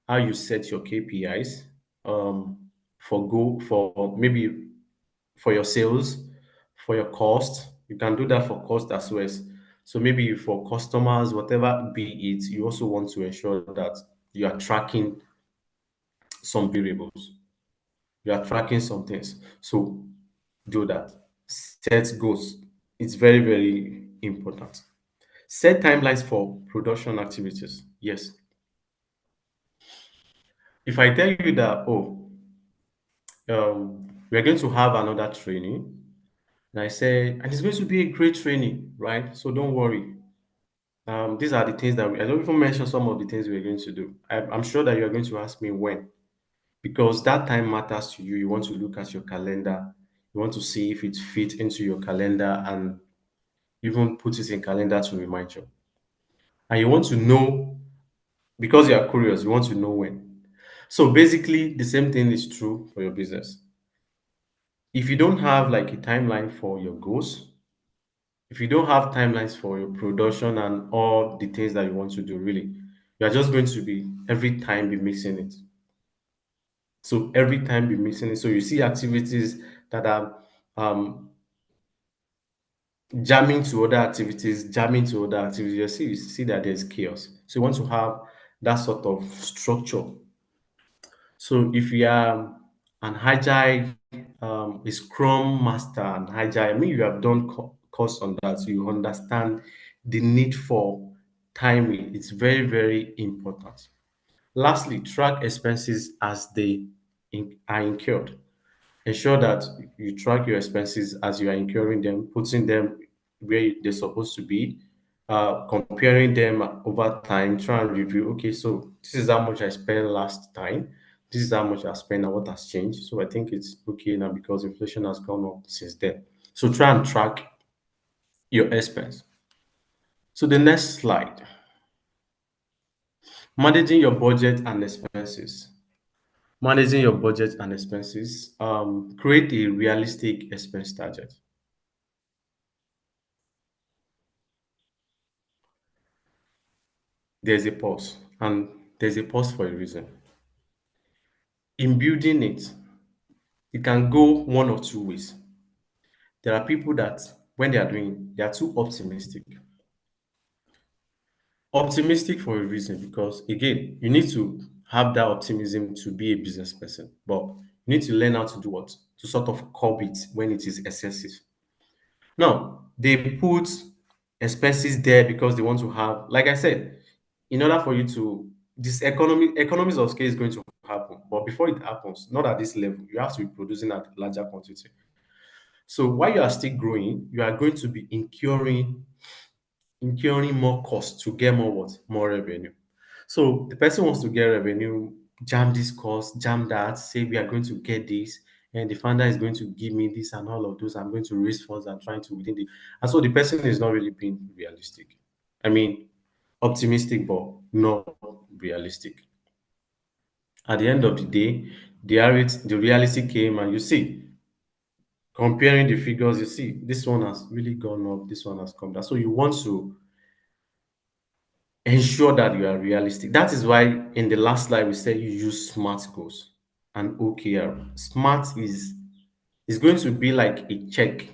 how you set your KPIs, for maybe for your sales, for your cost. You can do that for cost as well. So maybe for customers, whatever be it, you also want to ensure that you are tracking some variables. You are tracking some things. So do that. Set goals. It's very, very important. Set timelines for production activities. Yes. If I tell you that, oh, we're going to have another training, and I say, and it's going to be a great training, right? So don't worry. These are the things that I don't even mention some of the things we're going to do. I'm sure that you're going to ask me when, because that time matters to you. You want to look at your calendar, you want to see if it fits into your calendar, and even put it in calendar to remind you. And you want to know because you are curious, you want to know when. So basically, the same thing is true for your business. If you don't have like a timeline for your goals, if you don't have timelines for your production and all the things that you want to do, really, you are just going to be every time be missing it. So every time be missing it. So you see activities that are um, jamming to other activities. You see that there's chaos. So you want to have that sort of structure. So if you are an agile, a scrum master and agile, I mean you have done course on that, so you understand the need for timing. It's very, very important. Lastly, track expenses as they are incurred. Ensure that you track your expenses as you are incurring them, putting them where they're supposed to be, comparing them over time, try and review. Okay, so this is how much I spent last time. This is how much I spent and what has changed. So I think it's okay now because inflation has gone up since then. So try and track your expense. So the next slide, managing your budget and expenses. Managing your budget and expenses. Create a realistic expense target. There's a pause, and there's a pause for a reason. In building it, it can go one or two ways. There are people that, when they are doing, they are too optimistic. Optimistic for a reason, because again, you need to have that optimism to be a business person, but you need to learn how to do what? To sort of curb it when it is excessive. Now, they put expenses there because they want to have, like I said, in order for you to, this economies of scale is going to happen. But before it happens, not at this level, you have to be producing at larger quantity. So while you are still growing, you are going to be incurring more costs to get more what? More revenue. So the person wants to get revenue, jam this cost, jam that, say we are going to get this, and the founder is going to give me this and all of those. I'm going to raise funds and trying to within the, and so the person is not really being realistic. I mean, optimistic, but not realistic. At the end of the day, the reality came, and you see, comparing the figures, you see, this one has really gone up, this one has come down. So you want to ensure that you are realistic. That is why in the last slide we said you use SMART goals and OKR. SMART is going to be like a check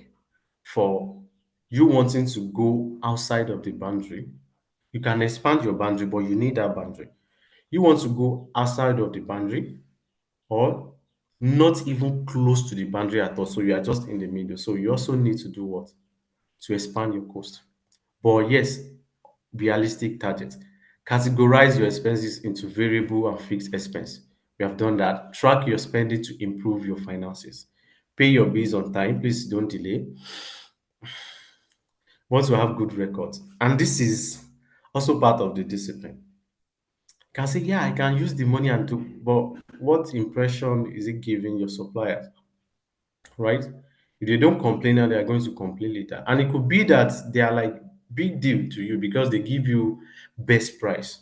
for you wanting to go outside of the boundary. You can expand your boundary, but you need that boundary. You want to go outside of the boundary or not even close to the boundary at all. So you are just in the middle. So you also need to do what? To expand your cost. But yes, realistic target. Categorize your expenses into variable and fixed expense. We have done that. Track your spending to improve your finances. Pay your bills on time. Please don't delay. Want to have good records. And this is also part of the discipline. Can say, yeah, I can use the money and do, but what impression is it giving your suppliers, right? If they don't complain now, they are going to complain later. And it could be that they are like big deal to you because they give you best price.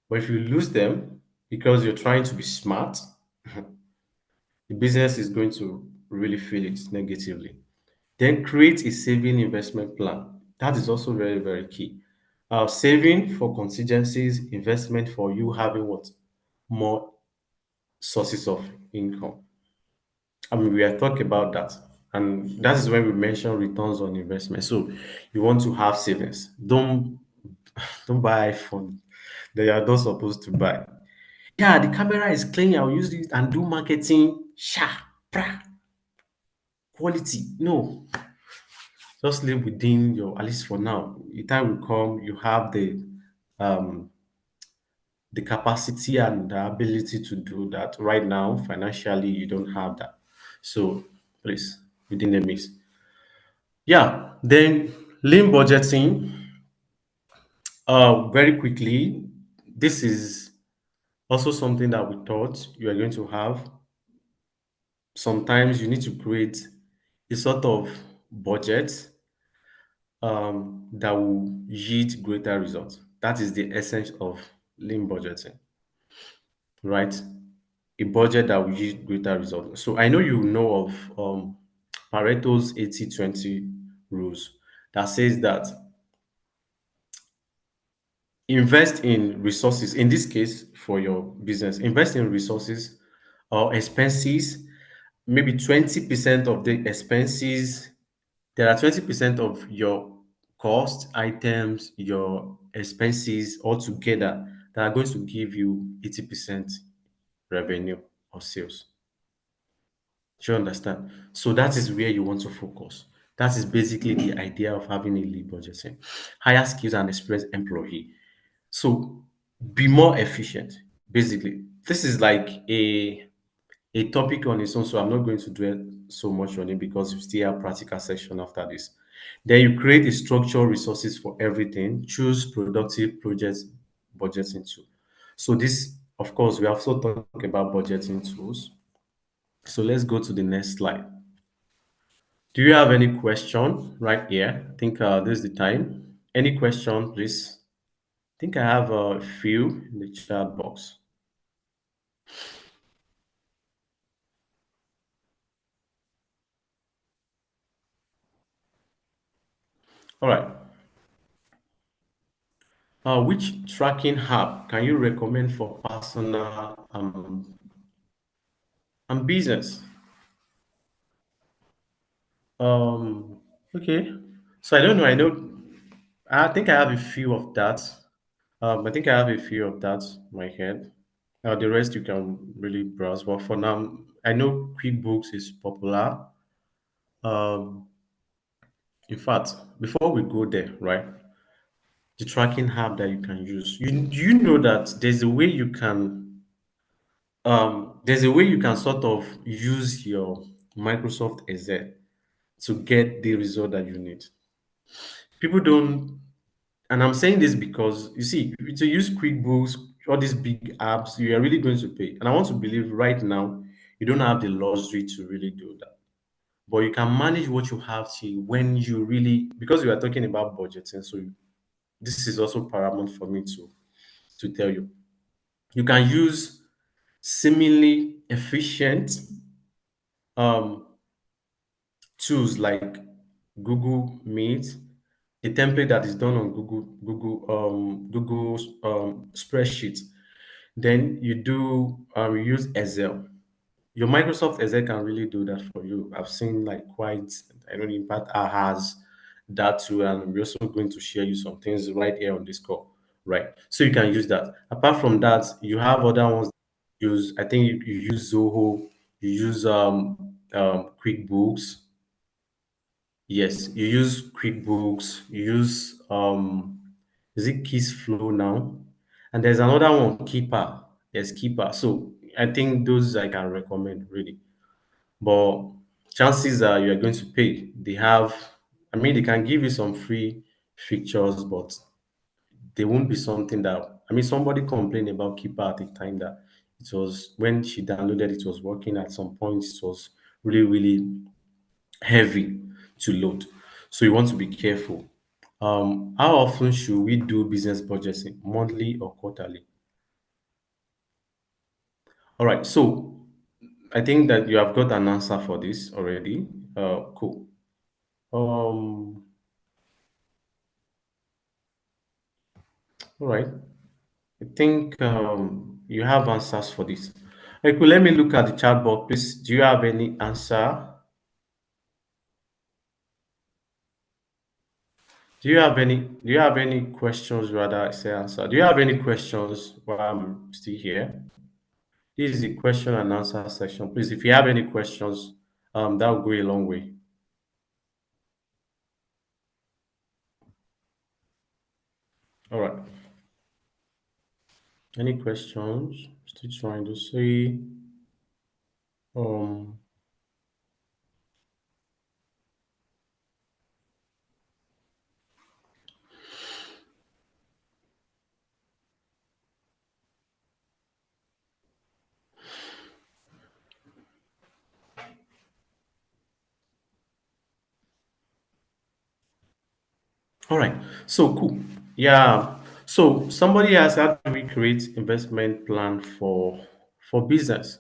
But if you lose them because you're trying to be smart, the business is going to really feel it negatively. Then create a saving investment plan. That is also very, very key. Saving for contingencies, investment for you having what? More sources of income. I mean, we are talking about that. And that is when we mention returns on investment. So you want to have savings. Don't buy iPhone that you are not supposed to buy. Yeah, the camera is clean. I'll use it and do marketing. Sha, pra, quality. No, just live within your, at least for now. The time will come, you have um the capacity and the ability to do that. Right now, financially, you don't have that. So please, within the mix. Yeah, then lean budgeting. Very quickly, this is also something that we thought you are going to have. Sometimes you need to create a sort of budget that will yield greater results. That is the essence of lean budgeting, right? A budget that will yield greater results. So I know you know of Pareto's 80-20 rules that says that invest in resources, in this case for your business, invest in resources or expenses, maybe 20% of the expenses. There are 20% of your cost items, your expenses altogether that are going to give you 80% revenue or sales. Do you understand? So that is where you want to focus. That is basically the idea of having a lead budgeting. Higher skills and experienced employee. So be more efficient. Basically, this is like a topic on its own, so I'm not going to dwell so much on it because we still have practical section after this. Then you create a structured resources for everything. Choose productive projects budgeting tool. So this, of course, we also talk about budgeting tools. So let's go to the next slide. Do you have any question right here? I think this is the time. Any question, please? I think I have a few in the chat box. All right. Which tracking app can you recommend for personal and business? Um, okay. So I don't know. I know. I think I have a few of that. I think I have a few of that in my head. The rest you can really browse. But for now, I know QuickBooks is popular. Um, in fact, before we go there, right, the tracking app that you can use, you know that there's a way you can sort of use your Microsoft Excel to get the result that you need. People don't, and I'm saying this because you see, to use QuickBooks, all these big apps, you are really going to pay. And I want to believe right now you don't have the luxury to really do that. But you can manage what you have to when you really, because we are talking about budgeting. So this is also paramount for me to tell you. You can use seemingly efficient um, tools like Google Meet, a template that is done on Google spreadsheet. Then you use Excel. Your Microsoft Excel can really do that for you. I've seen like quite, I don't know, Impact has that too, and we're also going to share you some things right here on this call, right? So you can use that. Apart from that, you have other ones. Use I think you use Zoho, you use QuickBooks. Yes, you use QuickBooks, you use is it Keys Flow now? And there's another one, Keeper. Yes, Keeper. So I think those I can recommend really. But chances are you are going to pay. They have, I mean, they can give you some free features, but they won't be something that, I mean, somebody complained about Keeper at the time that it was when she downloaded it was working at some point, it was really, really heavy to load. So you want to be careful. How often should we do business budgeting? Monthly or quarterly? All right. So I think that you have got an answer for this already. Cool. Um, all right. I think you have answers for this. Okay, cool. Let me look at the chat box, please. Do you have any answer? Do you have any questions rather I say answer? Do you have any questions while I'm still here? This is the question and answer section. Please, if you have any questions, that will go a long way. All right. Any questions? Still trying to see. Um, all right. So cool. Yeah. So somebody asked, how do we create investment plan for business?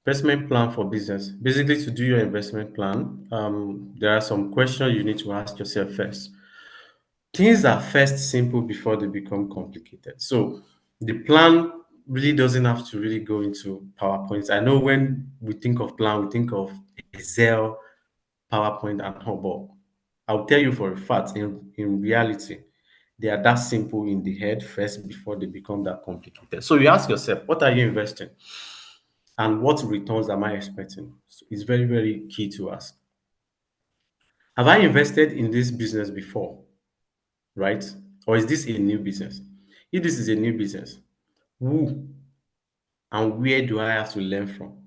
Investment plan for business. Basically, to do your investment plan, there are some questions you need to ask yourself first. Things are first simple before they become complicated. So the plan really doesn't have to really go into PowerPoint. I know when we think of plan, we think of Excel, PowerPoint, and all, but I'll tell you for a fact, in reality, they are that simple in the head first before they become that complicated. So you ask yourself, what are you investing? And what returns am I expecting? So it's very, very key to ask. Have I invested in this business before? Right? Or is this a new business? If this is a new business, who and where do I have to learn from?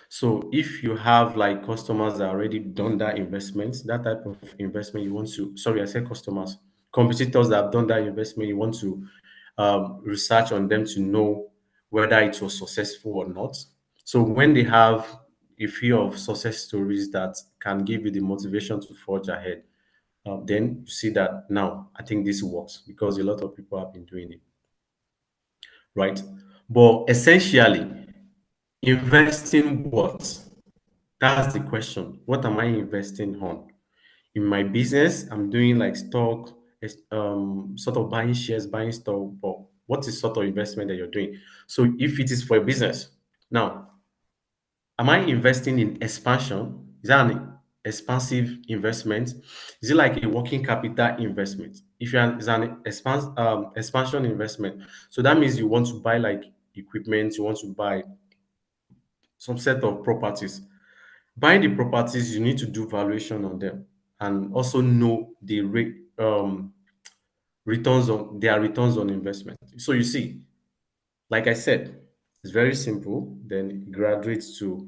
So if you have like customers that already done that investment, that type of investment you want to, sorry, I said customers, competitors that have done that investment, you want to research on them to know whether it was successful or not. So when they have a few of success stories that can give you the motivation to forge ahead, then you see that now I think this works because a lot of people have been doing it, right? But essentially, investing what? That's the question. What am I investing on? In my business, I'm doing like stock, sort of buying shares, buying stock. But what is sort of investment that you're doing? So if it is for a business, now am I investing in expansion? Is that an expansive investment? Is it like a working capital investment? If you're it's an expansion investment, so that means you want to buy like equipment, you want to buy some set of properties. Buying the properties, you need to do valuation on them and also know the returns on their returns on investment. So you see, like I said, it's very simple. Then it graduates to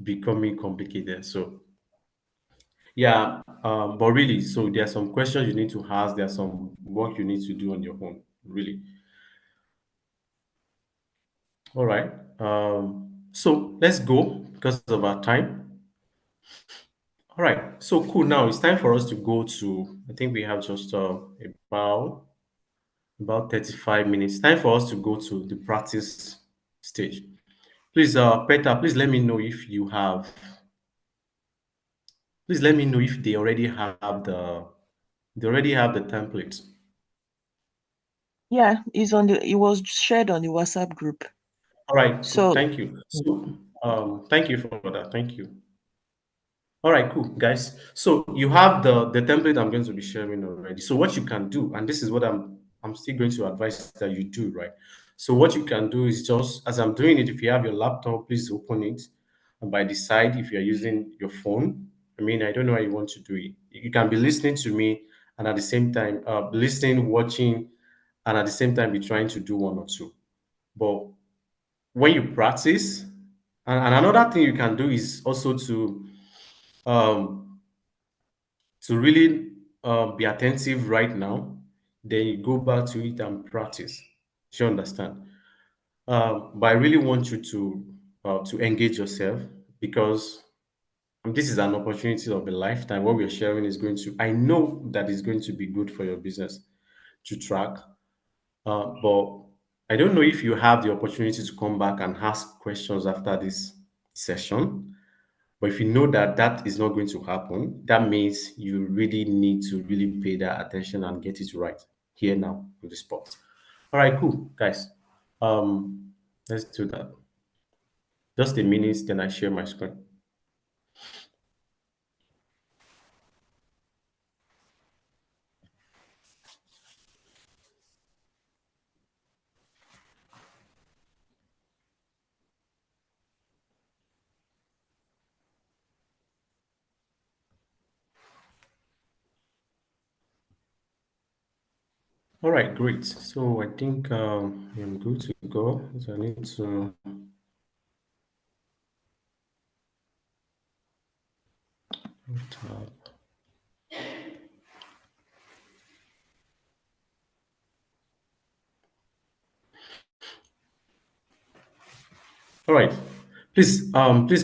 becoming complicated. So yeah, but really, so there are some questions you need to ask. There's some work you need to do on your own. Really. All right. So let's go because of our time. All right. So cool. Now it's time for us to go to. I think we have just about about 35 minutes. Time for us to go to the practice stage. Please, Peter. Please let me know if you have. Please let me know if they already have the. They already have the template. Yeah, it was shared on the WhatsApp group. All right, cool. So Thank you. So, thank you for that. Thank you. All right, cool, guys. So you have the template I'm going to be sharing already. So what you can do, and this is what I'm still going to advise that you do, right? So what you can do is just as I'm doing it, if you have your laptop, please open it. And by the side, if you're using your phone, I mean, I don't know how you want to do it. You can be listening to me and at the same time, listening, watching, and at the same time be trying to do one or two. But when you practice, And another thing you can do is also um, to really be attentive right now. Then you go back to it and practice. Do you understand? But I really want you to engage yourself because this is an opportunity of a lifetime. What we're sharing is going to, I know that is going to be good for your business to track. But I don't know if you have the opportunity to come back and ask questions after this session. But if you know that that is not going to happen, that means you really need to really pay that attention and get it right here now on the spot. All right, cool, guys. Um, let's do that. Just a minute, then I share my screen. All right, great. So I think I'm good to go. So I need to tab. All right. Please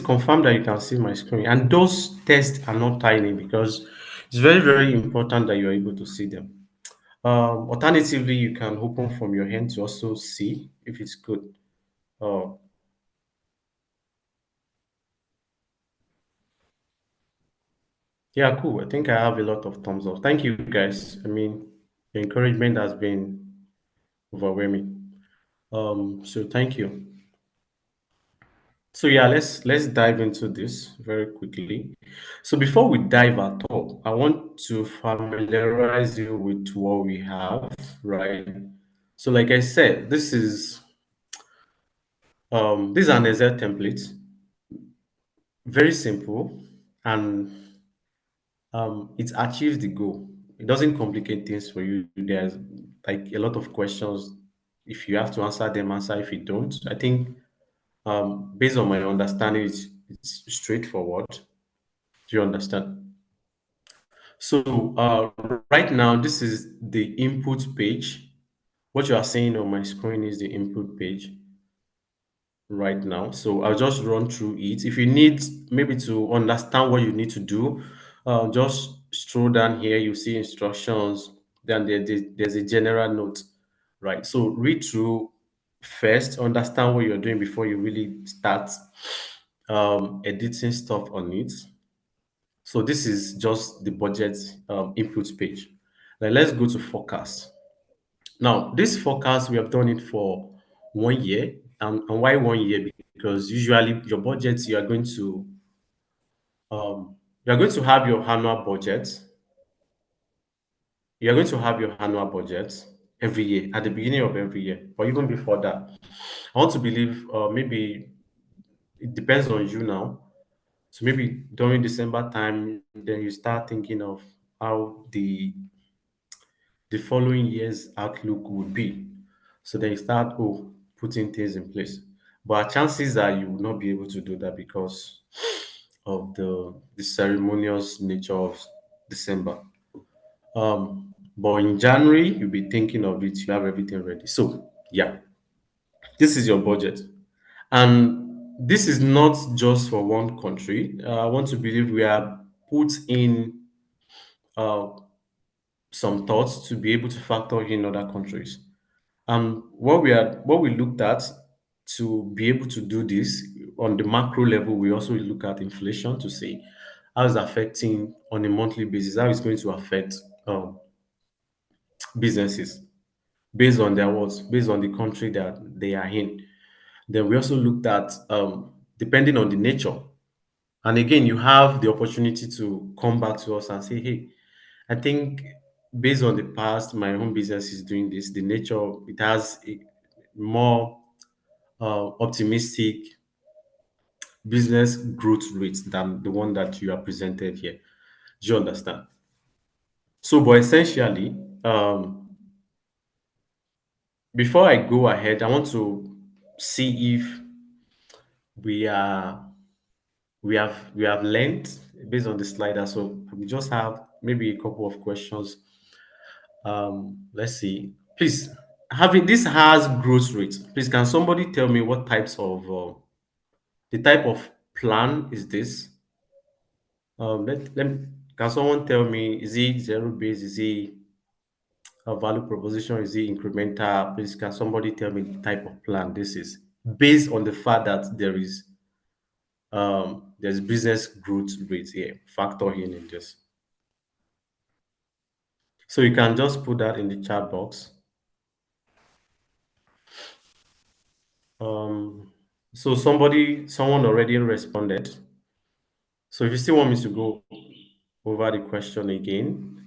confirm that you can see my screen. And those tests are not tiny because it's very, very important that you're able to see them. Alternatively, you can open from your hand to also see if it's good. Uh, yeah, cool. I think I have a lot of thumbs up. Thank you, guys. I mean, the encouragement has been overwhelming. So thank you. So yeah, let's dive into this very quickly. So before we dive at all, I want to familiarize you with what we have, right? So like I said, this is an Excel template, very simple, and it achieves the goal. It doesn't complicate things for you. There's like a lot of questions. If you have to answer them, answer. If you don't, I think based on my understanding, it's straightforward. Do you understand? So right now, this is the input page. What you are seeing on my screen is the input page right now. So I'll just run through it. If you need maybe to understand what you need to do, just scroll down here. You see instructions. Then there's a general note, right? So read through first, understand what you're doing before you really start editing stuff on it. So this is just the budget input page. Now let's go to forecast. Now this forecast we have done it for 1 year, and why 1 year? Because usually your budget you are going to have your annual budget. You are going to have your annual budget every year at the beginning of every year, or even before that. I want to believe maybe it depends on you now. So maybe during December time, then you start thinking of how the following year's outlook would be. So then you start putting things in place. But chances are you will not be able to do that because of the ceremonious nature of December. But in January, you'll be thinking of it, you have everything ready. So yeah, this is your budget. And this is not just for one country. I want to believe we are put in uh, some thoughts to be able to factor in other countries. What we looked at to be able to do this on the macro level, we also look at inflation to see how it's affecting on a monthly basis, how it's going to affect businesses based on their words, based on the country that they are in. Then we also looked at depending on the nature. And again, you have the opportunity to come back to us and say, hey, I think based on the past, my own business is doing this. The nature, it has a more optimistic business growth rate than the one that you are presented here. Do you understand? So, but essentially, before I go ahead, I want to see if we are we have learned based on the slider. So we just have maybe a couple of questions. Let's see. Please, having this has growth rate. Please, can somebody tell me what types of the type of plan is this? Can someone tell me, is it zero base? Is it a value proposition? Is it incremental? Please, can somebody tell me the type of plan this is based on the fact that there's business growth rate here factor in this. So you can just put that in the chat box. Um, so someone already responded. So if you still want me to go over the question again,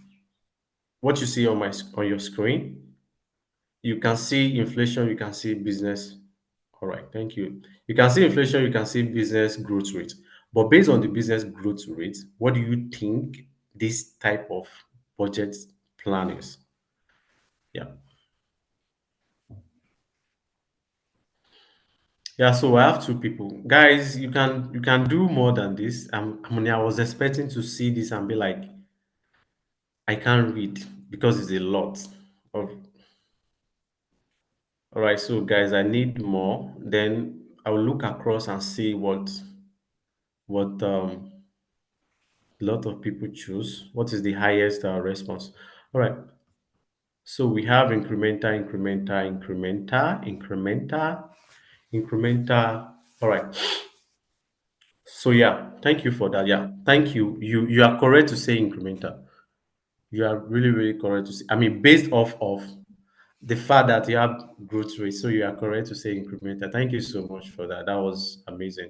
what you see on on your screen, you can see inflation, you can see business. All right, thank you. You can see inflation, you can see business growth rate. But based on the business growth rate, what do you think this type of budget plan is? Yeah. Yeah, so I have two people. Guys, you can do more than this. I mean, I was expecting to see this and be like, I can't read because it's a lot of. All right, so guys, I need more. Then I will look across and see what a lot of people choose. What is the highest response? All right, so we have incremental, incremental, incremental, incremental, incremental. All right. So yeah, thank you for that. Yeah, thank you. You are correct to say incremental. You are really, really correct to say. I mean, based off of the fact that you have growth rate, so you are correct to say incremental. Thank you so much for that. That was amazing.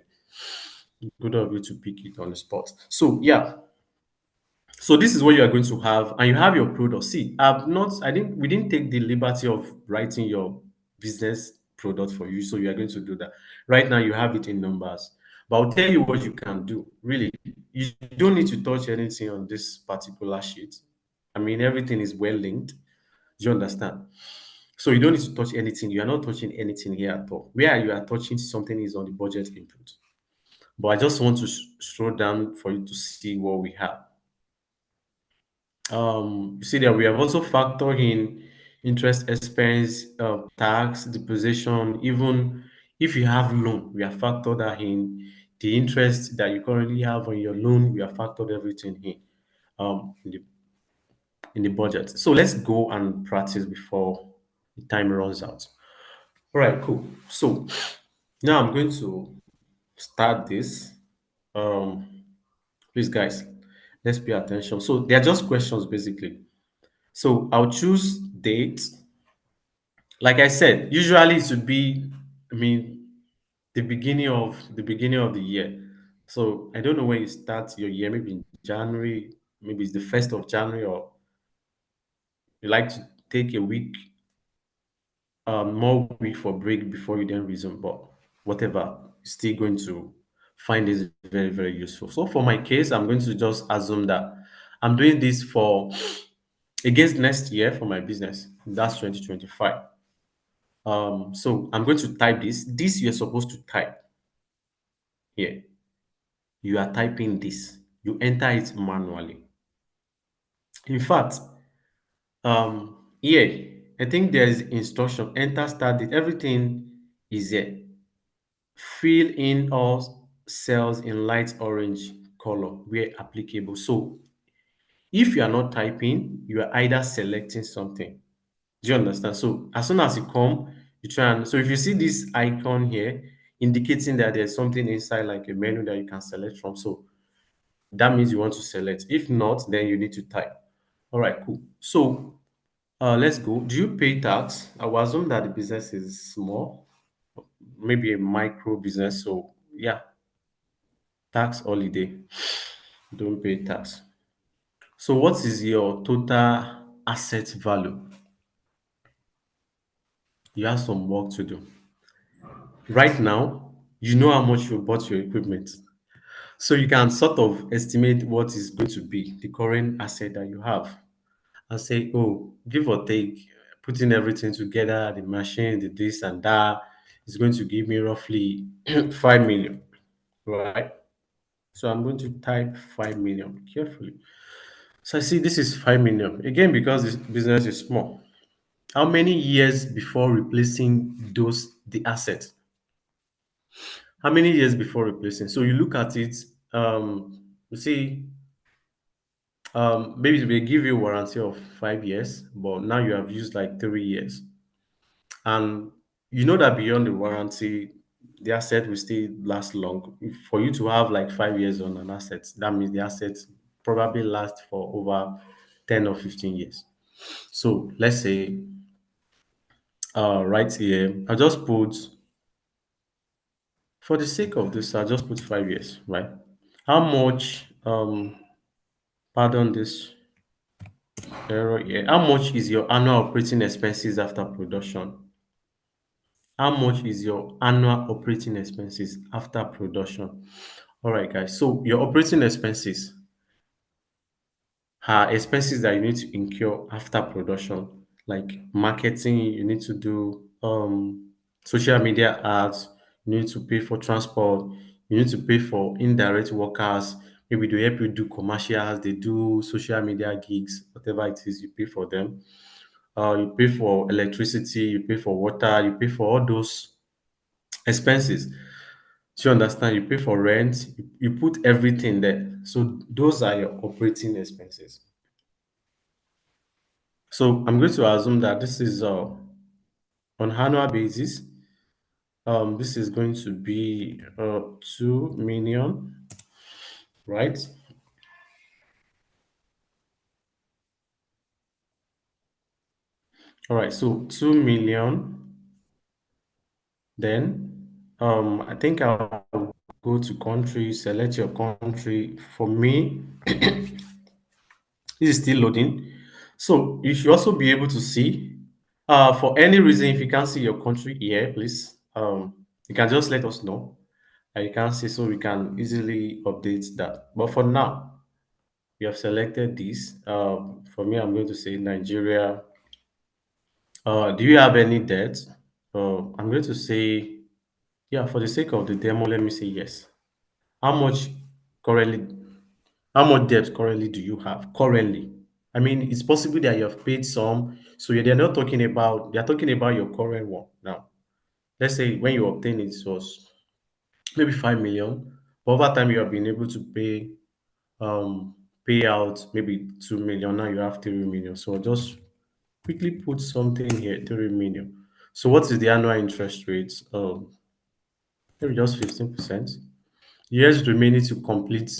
Good of you to pick it on the spot. So yeah, so this is what you are going to have, and you have your product. See, we didn't take the liberty of writing your business product for you, so you are going to do that. Right now, you have it in numbers, but I'll tell you what you can do. Really, you don't need to touch anything on this particular sheet. I mean, everything is well linked. Do you understand? So you don't need to touch anything. You are not touching anything here at all. Where you are touching something is on the budget input. But I just want to scroll down for you to see what we have. You see that we have also factored in interest expense, tax, deposition, even if you have loan, we have factored that in. The interest that you currently have on your loan, we have factored everything in, in the budget. So let's go and practice before the time runs out. All right, cool. So now I'm going to start this. Um, Please, guys, let's pay attention. So they are just questions basically. So I'll choose date. Like I said, usually it should be, I mean, the beginning of the year. So I don't know when you start your year, maybe in January, maybe it's the 1st of January, or you like to take a week, more week for break before you then resume. But whatever, you're still going to find this very, very useful. So for my case, I'm going to just assume that I'm doing this for against next year for my business. That's 2025. So I'm going to type this. This you're supposed to type here. You are typing this. You enter it manually. In fact, here I think there's instruction. Enter start date. Everything is here. Fill in all cells in light orange color where applicable. So if you are not typing, you are either selecting something. Do you understand? So as soon as you come, you try and so if you see this icon here indicating that there's something inside like a menu that you can select from. So that means you want to select. If not, then you need to type. All right, cool. So let's go. Do you pay tax? I will assume that the business is small, maybe a micro business. So yeah, tax holiday. Don't pay tax. So what is your total asset value? You have some work to do. Right now, you know how much you bought your equipment. So you can sort of estimate what is going to be the current asset that you have and say, oh, give or take, putting everything together, the machine, the this and that, is going to give me roughly 5 million, right? So I'm going to type 5 million carefully. So I see this is 5 million. Again, because this business is small. How many years before replacing the assets? How many years before replacing? So you look at it, you see, maybe they give you a warranty of 5 years, but now you have used like 3 years. And you know that beyond the warranty, the asset will still last long. For you to have like 5 years on an asset, that means the asset probably lasts for over 10 or 15 years. So let's say right here, I just put, for the sake of this, I just put 5 years, right? How much, pardon this error here, how much is your annual operating expenses after production? How much is your annual operating expenses after production? All right, guys. So your operating expenses are expenses that you need to incur after production, like marketing. You need to do social media ads. You need to pay for transport. You need to pay for indirect workers. Maybe they help you do commercials. They do social media gigs, whatever it is. You pay for them. You pay for electricity. You pay for water. You pay for all those expenses. Do you understand? You pay for rent, you put everything there. So those are your operating expenses. So I'm going to assume that this is on annual basis. This is going to be 2 million, right? All right, so 2 million. Then I think I'll go to country, select your country. For me, this is still loading. So you should also be able to see, for any reason, if you can't see your country here, please, you can just let us know. You can't see, so we can easily update that. But for now, we have selected this. For me, I'm going to say Nigeria. Do you have any debt? I'm going to say, yeah, for the sake of the demo, let me say yes. How much currently How much debt currently do you have? Currently. I mean, it's possible that you have paid some. So they're not talking about, they're talking about your current one now. Let's say when you obtain it, it was maybe 5 million. But over time, you have been able to pay out maybe 2 million. Now you have 3 million. So just quickly put something here, 3 million. So what is the annual interest rate? Maybe just 15%. Years remaining to complete.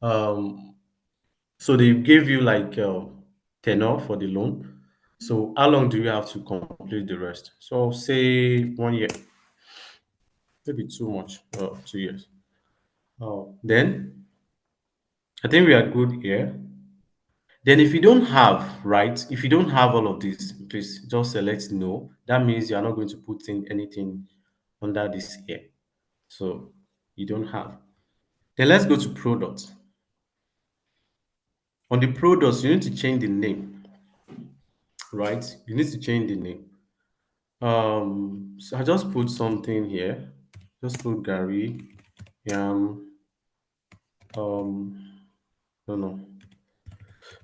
Um, So they gave you like tenure for the loan. So how long do you have to complete the rest? So say 1 year, maybe too much, 2 years. Then I think we are good here. Then if you don't have, right, if you don't have all of this, please just select no. That means you are not going to put in anything under this here. So you don't have. Then let's go to products. On the products, you need to change the name, right? You need to change the name. So I just put something here. Just put Gary. Um, don't know.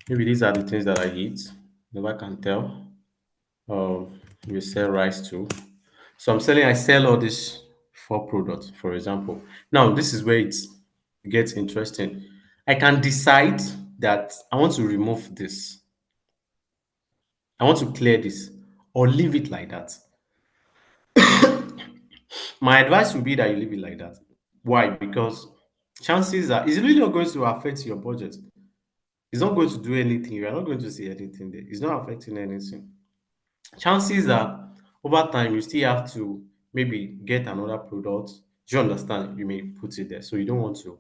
Maybe these are the things that I eat. Never can tell. We sell rice too. So I sell all these four products, for example. Now, this is where it gets interesting. I can decide that I want to remove this. I want to clear this or leave it like that. My advice would be that you leave it like that. Why? Because chances are it's really not going to affect your budget. It's not going to do anything. You are not going to see anything there. It's not affecting anything. Chances are over time you still have to maybe get another product. Do you understand? You may put it there. So you don't want to.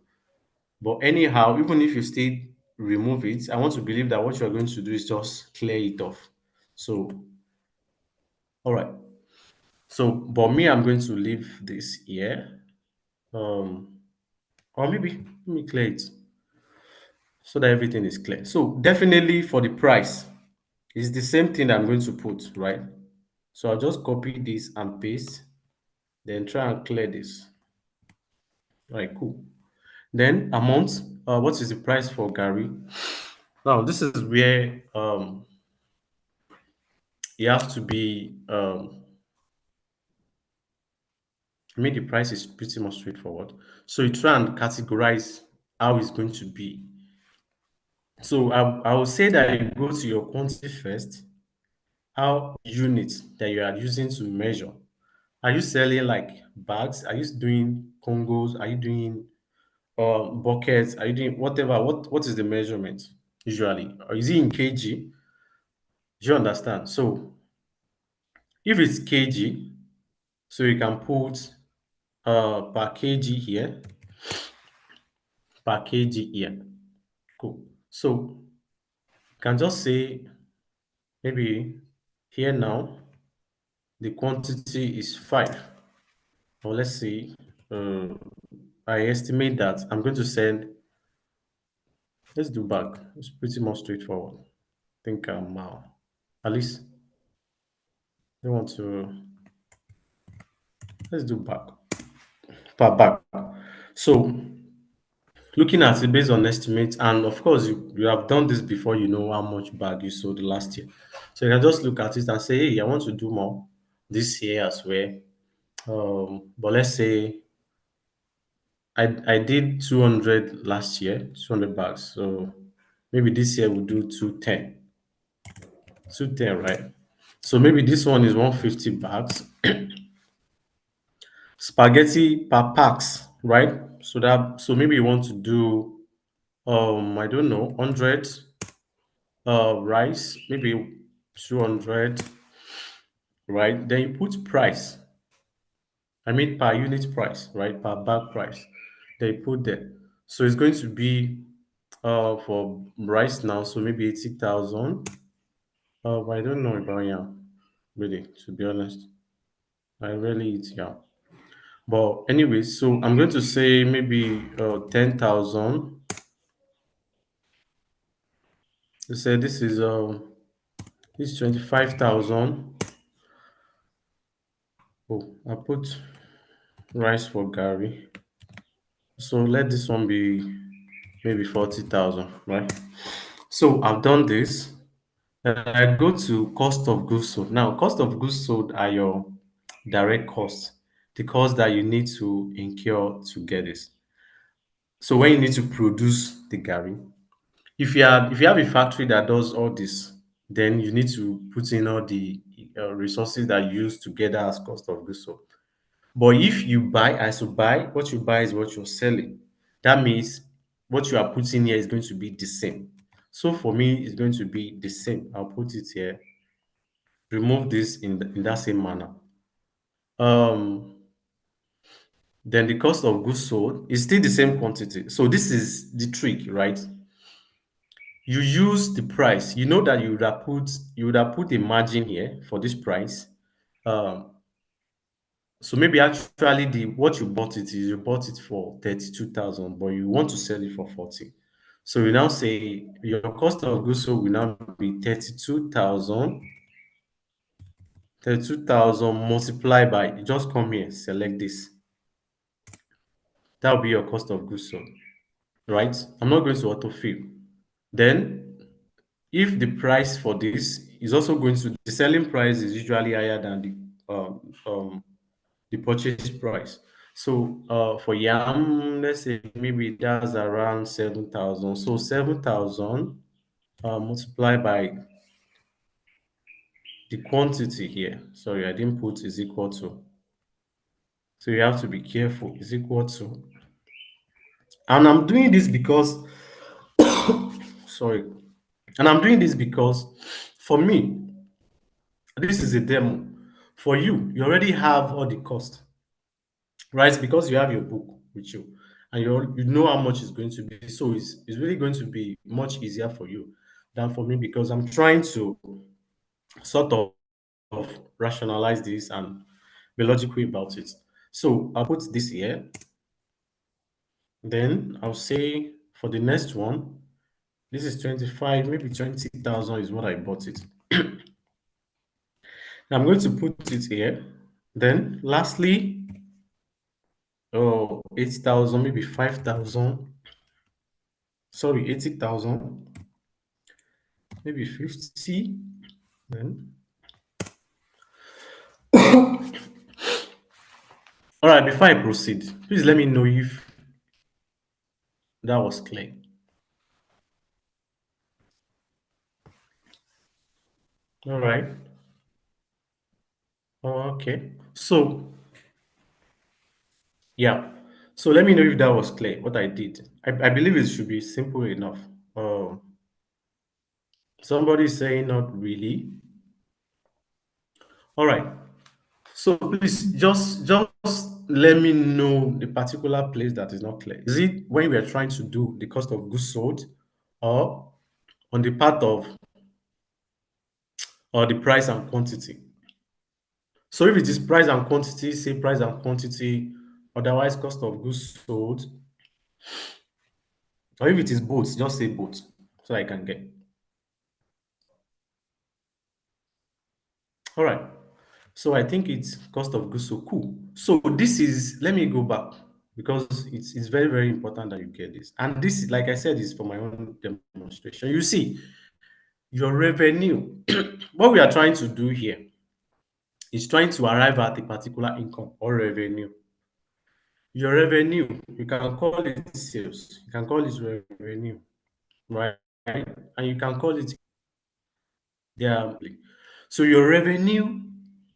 But anyhow, even if you still remove it, I want to believe that what you're going to do is just clear it off. So, all right. So, but me, I'm going to leave this here. Um, or maybe let me clear it so that everything is clear. So definitely for the price, it's the same thing that I'm going to put, right? So I'll just copy this and paste. Then try and clear this. All right, cool. Then amount, what is the price for Gary? Now this is where you have to be I mean the price is pretty much straightforward. So you try and categorize how it's going to be. So I will say that you go to your quantity first, how units that you are using to measure. Are you selling like bags? Are you doing congos? Are you doing buckets? Are you doing whatever? What is the measurement usually? Or is it in kg? Do you understand? So if it's kg, so you can put per kg here, per kg here. Cool. So you can just say maybe here now the quantity is 5. Or let's say uh, I estimate that I'm going to send, let's do bag. It's pretty much straightforward. I think at least I want to, let's do bag per bag. So looking at it based on estimate, and of course you have done this before, you know how much bag you sold last year. So you can just look at it and say, hey, I want to do more this year as well. But let's say I did 200 last year, 200 bags. So maybe this year we'll do 210. 210, right? So maybe this one is 150 bags. Spaghetti per packs, right? So maybe you want to do I don't know, 100 rice, maybe 200, right? Then you put price. I mean per unit price, right? Per bag price. Then you put there. So it's going to be for rice now, so maybe 80,000. I don't know about yam, really, to be honest. I rarely eat yam. But anyway, so I'm going to say maybe 10,000. You say this is 25,000. Oh, I put rice for Gary. So let this one be maybe 40,000, right? So I've done this. I go to cost of goods sold. Now, cost of goods sold are your direct costs, the cost that you need to incur to get this. So when you need to produce the Gary, if you have a factory that does all this, then you need to put in all the resources that you use to get that as cost of goods sold. But if you buy, as you buy, what you buy is what you're selling. That means what you are putting here is going to be the same. So for me, it's going to be the same. I'll put it here. Remove this in that same manner. Um, then the cost of goods sold is still the same quantity. So this is the trick, right? You use the price. You know that you would have put a margin here for this price. Um, so maybe actually the what you bought it is you bought it for 32,000, but you want to sell it for 40. So you now say your cost of goods sold will now be 32,000. 32,000 multiplied by, you just come here, select this. That will be your cost of goods sold, right? I'm not going to autofill. Then, if the price for this is also going to, the selling price is usually higher than the purchase price. So for yam, let's say maybe that's around 7,000. So 7,000 multiplied by the quantity here. Sorry, I didn't put is equal to. So you have to be careful. Is equal to. And I'm doing this because, sorry, and I'm doing this because for me, this is a demo. For you, you already have all the cost, right? Because you have your book with you and you know how much it's going to be. So it's really going to be much easier for you than for me because I'm trying to sort of rationalize this and be logical about it. So I'll put this here. Then I'll say for the next one, this is 25, maybe 20,000 is what I bought it. I'm going to put it here. Then lastly, 8,000, maybe 5,000. Sorry, 80,000, maybe 50. Then, all right, before I proceed, please let me know if that was clear. All right. Okay. So, yeah. So let me know if that was clear, what I did. I believe it should be simple enough. Um, Somebody is saying not really. All right. So please just let me know the particular place that is not clear. Is it when we are trying to do the cost of goods sold, or on the part of, or the price and quantity? So if it is price and quantity, say price and quantity, otherwise cost of goods sold, or if it is both, just say both so I can get. All right. So I think it's cost of goods sold. Cool. So this is, let me go back because it's very, very important that you get this. And this is, like I said, is for my own demonstration. You see, your revenue, what we are trying to do here is trying to arrive at a particular income or revenue. Your revenue, you can call it sales, you can call it revenue, right? And you can call it their. So your revenue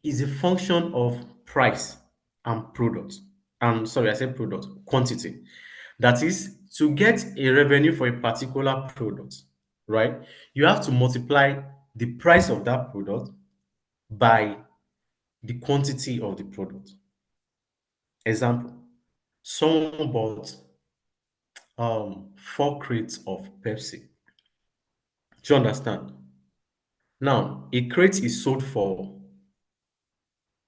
is a function of price and product. And sorry, I said product, quantity. That is, to get a revenue for a particular product, right? You have to multiply the price of that product by the quantity of the product. Example, someone bought 4 crates of Pepsi. Do you understand? Now, a crate is sold for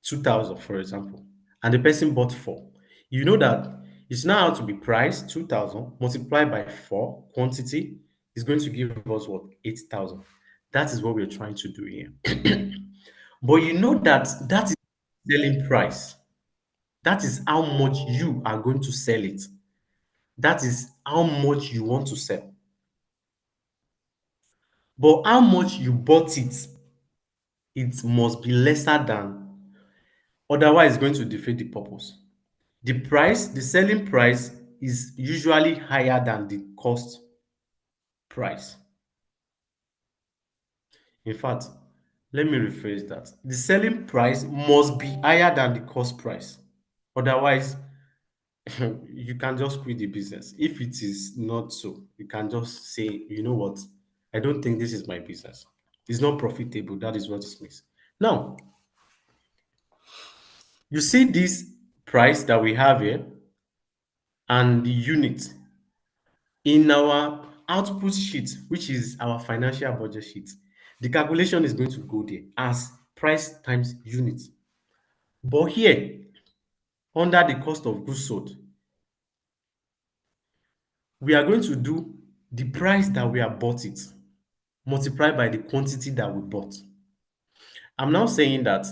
2,000, for example, and the person bought four. You know that it's now how to be priced 2,000 multiplied by four quantity is going to give us what? 8,000. That is what we're trying to do here. But you know that that is selling price. That is how much you are going to sell it. That is how much you want to sell. But how much you bought it, it must be lesser than, otherwise it's going to defeat the purpose. The price, the selling price is usually higher than the cost price. In fact, let me rephrase that. The selling price must be higher than the cost price. Otherwise, you can just quit the business. If it is not so, you can just say, you know what, I don't think this is my business. It's not profitable. That is what it means. Now, you see this price that we have here and the unit in our output sheet, which is our financial budget sheet. The calculation is going to go there as price times unit. But here, under the cost of goods sold, we are going to do the price that we have bought it multiplied by the quantity that we bought. I'm now saying that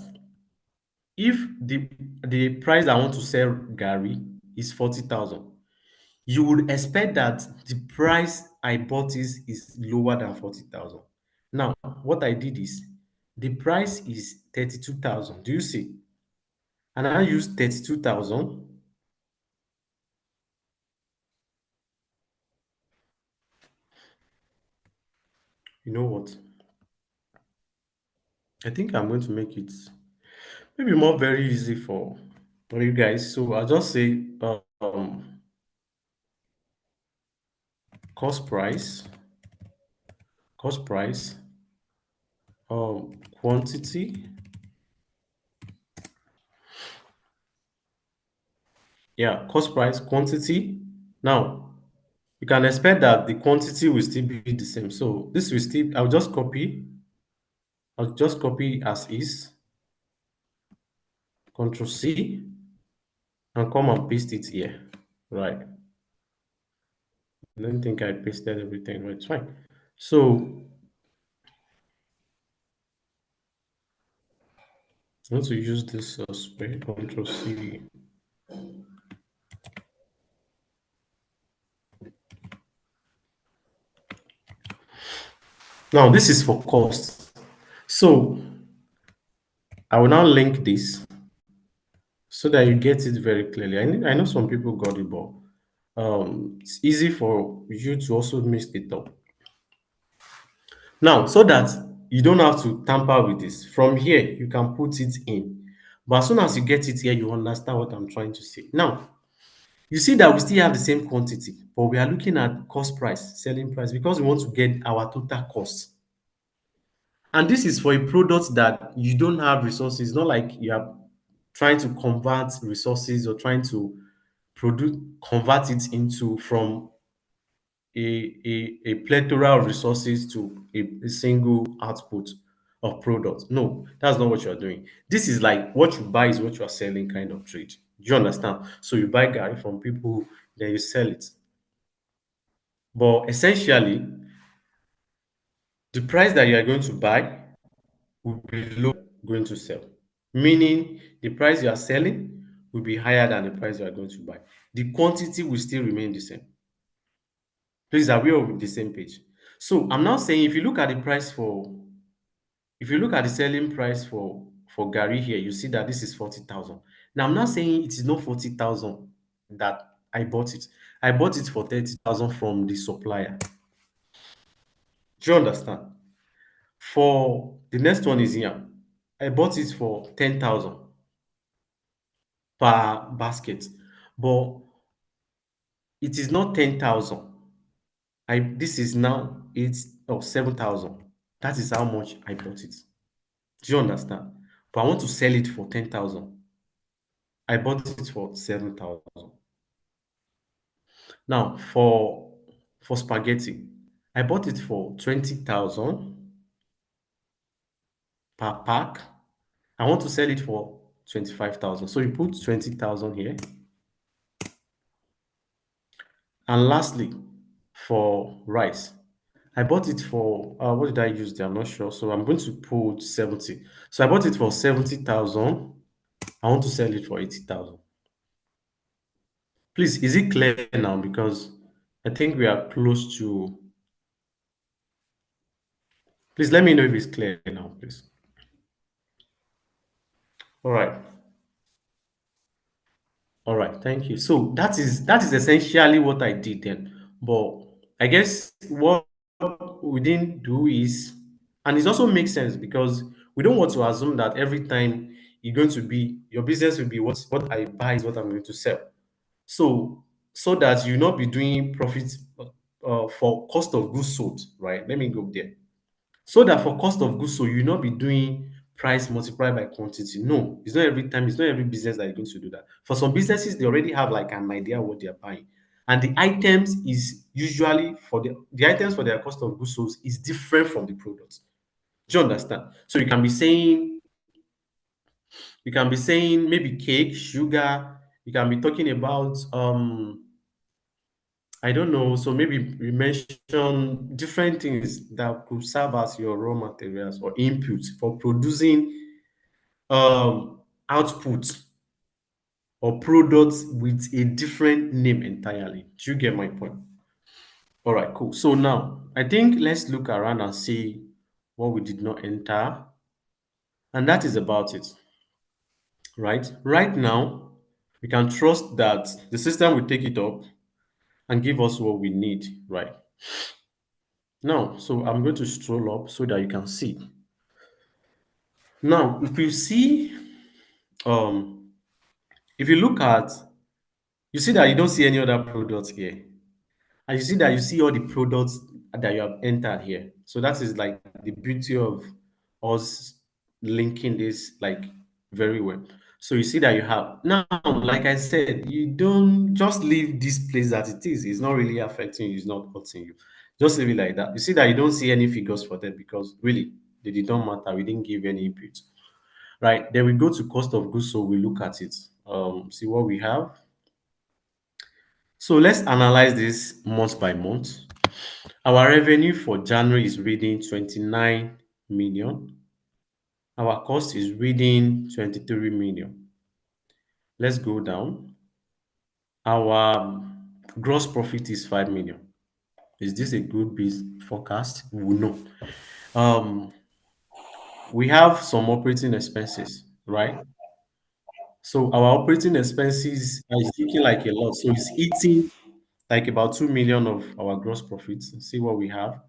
if the price I want to sell Gary is 40,000, you would expect that the price I bought is lower than 40,000. Now, what I did is the price is 32,000. Do you see? And I use 32,000. You know what? I think I'm going to make it maybe more very easy for you guys. So I'll just say cost price, cost price, quantity. Yeah, cost price, quantity. Now, you can expect that the quantity will still be the same. So this will still, I'll just copy as is, Control C, and come and paste it here. Right. I don't think I pasted everything, but it's fine. So I want to use this spray, Control C. Now, this is for cost. So, I will now link this so that you get it very clearly. I know some people got it, but it's easy for you to also mix it up. Now, so that you don't have to tamper with this, from here, you can put it in. But as soon as you get it here, you understand what I'm trying to say. Now, you see that we still have the same quantity, but we are looking at cost price, selling price, because we want to get our total cost. And this is for a product that you don't have resources. It's not like you are trying to convert resources or trying to produce convert it into from a plethora of resources to a single output of product. No, that's not what you're doing. This is like what you buy is what you are selling kind of trade. Do you understand? So you buy Gary from people, then you sell it. But essentially, the price that you are going to buy will be low going to sell. Meaning the price you are selling will be higher than the price you are going to buy. The quantity will still remain the same. Please, are we all with the same page? So I'm now saying if you look at the selling price for Gary here, you see that this is 40,000. Now I'm not saying it is not 40,000 that I bought it. I bought it for 30,000 from the supplier. Do you understand? For the next one is here. I bought it for 10,000 per basket, but it is not 10,000. I This is now 7,000. That is how much I bought it. Do you understand? But I want to sell it for 10,000. I bought it for 7,000. Now for spaghetti, I bought it for 20,000 per pack. I want to sell it for 25,000. So you put 20,000 here. And lastly, for rice, I bought it for what did I use there? I'm not sure. So I'm going to put 70. So I bought it for 70,000. I want to sell it for 80,000. Please, is it clear now? Because I think we are close to. Please let me know if it's clear now, please. All right. All right, thank you. So that is essentially what I did then. But I guess what we didn't do is, and it also makes sense because we don't want to assume that every time you're going to be your business will be what I buy is what I'm going to sell. So that you not be doing profits for cost of goods sold, right? Let me go there. So that for cost of goods sold, you not be doing price multiplied by quantity. No, it's not every time, it's not every business that is going to do that. For some businesses, they already have like an idea what they are buying. And the items is usually for the items for their cost of goods sold is different from the products. Do you understand? So you can be saying maybe cake, sugar, you can be talking about I don't know. So maybe we mention different things that could serve as your raw materials or inputs for producing output or products with a different name entirely. Do you get my point? All right, cool. So now I think let's look around and see what we did not enter, and that is about it. Right now, we can trust that the system will take it up and give us what we need. Right now, so I'm going to stroll up so that you can see. Now, um, if you look at, you see that you don't see any other products here. And you see that you see all the products that you have entered here. So that is like the beauty of us linking this like very well. So you see that you have now, like I said, you don't just leave this place that it is. It's not really affecting you, it's not hurting you. Just leave it like that. You see that you don't see any figures for them because really they did not matter. We didn't give any input. Right. Then we go to cost of goods, so we look at it. See what we have. So let's analyze this month by month. Our revenue for January is reading 29 million. Our cost is reading 23 million. Let's go down. Our gross profit is 5 million. Is this a good biz forecast? We will know. Um, we have some operating expenses, right? So our operating expenses is looking like a lot. So it's eating like about 2 million of our gross profits. See what we have.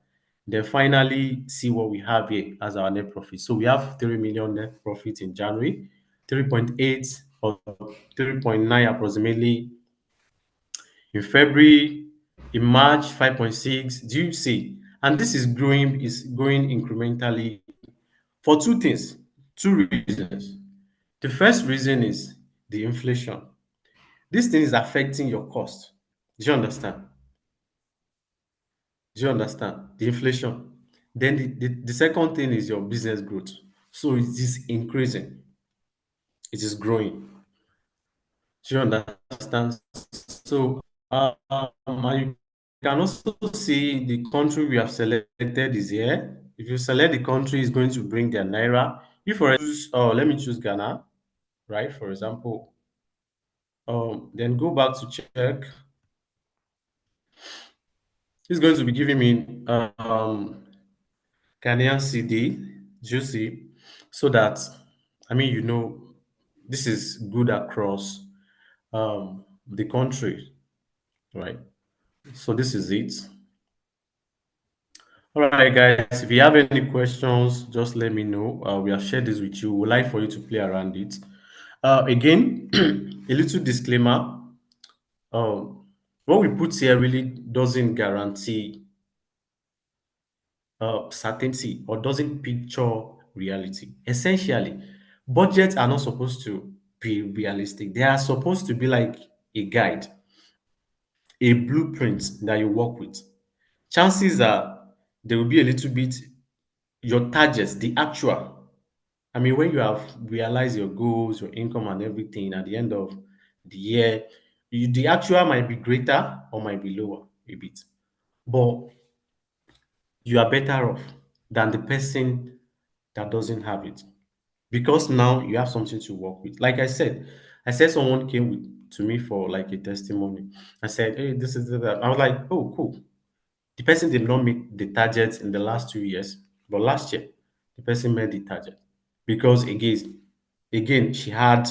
Then finally see what we have here as our net profit. So we have 3 million net profit in January, 3.8 or 3.9 approximately in February, in March 5.6. Do you see? And this is growing incrementally for two things, two reasons. The first reason is the inflation. This thing is affecting your cost. Do you understand? Do you understand? The inflation. Then the second thing is your business growth. So it is increasing, it is growing. Do you understand? So and you can also see the country we have selected is here. If you select the country, it's going to bring their naira. If I choose, let me choose Ghana, right? For example, then go back to check. It's going to be giving me Ghanaian CD, juicy, so that this is good across the country, right? So this is it. All right, guys. If you have any questions, just let me know. We have shared this with you. We'd like for you to play around it. Again, a little disclaimer. Um, what we put here really doesn't guarantee certainty or doesn't picture reality. Essentially, budgets are not supposed to be realistic. They are supposed to be like a guide, a blueprint that you work with. Chances are there will be a little bit your targets, the actual. I mean, when you have realized your goals, your income, and everything at the end of the year, the actual might be greater or might be lower a bit. But you are better off than the person that doesn't have it because now you have something to work with. Like I said someone came to me for like a testimony. I said, "Hey, this is that." I was like, "Oh, cool." The person did not meet the target in the last 2 years, but last year the person met the target because again, she had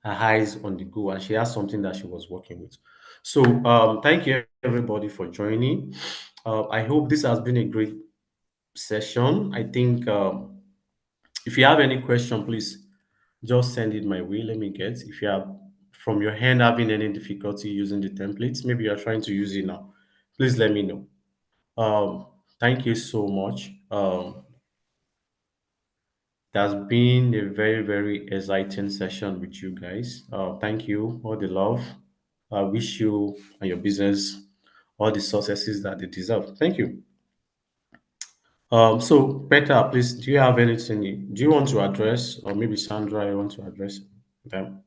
her eyes on the goal and she has something that she was working with. So, thank you everybody for joining. I hope this has been a great session. I think if you have any question, please just send it my way. Let me get. If you have from your hand having any difficulty using the templates, maybe you're trying to use it now, please let me know. Thank you so much. That's been a very, very exciting session with you guys. Thank you, all the love. I wish you and your business all the successes that they deserve. Thank you. So Peter, please, do you have anything? Do you want to address, or maybe Sandra, you want to address them?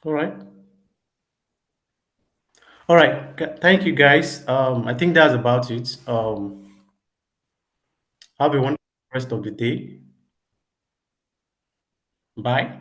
All right. All right. Thank you, guys. I think that's about it. Have a wonderful rest of the day. Bye.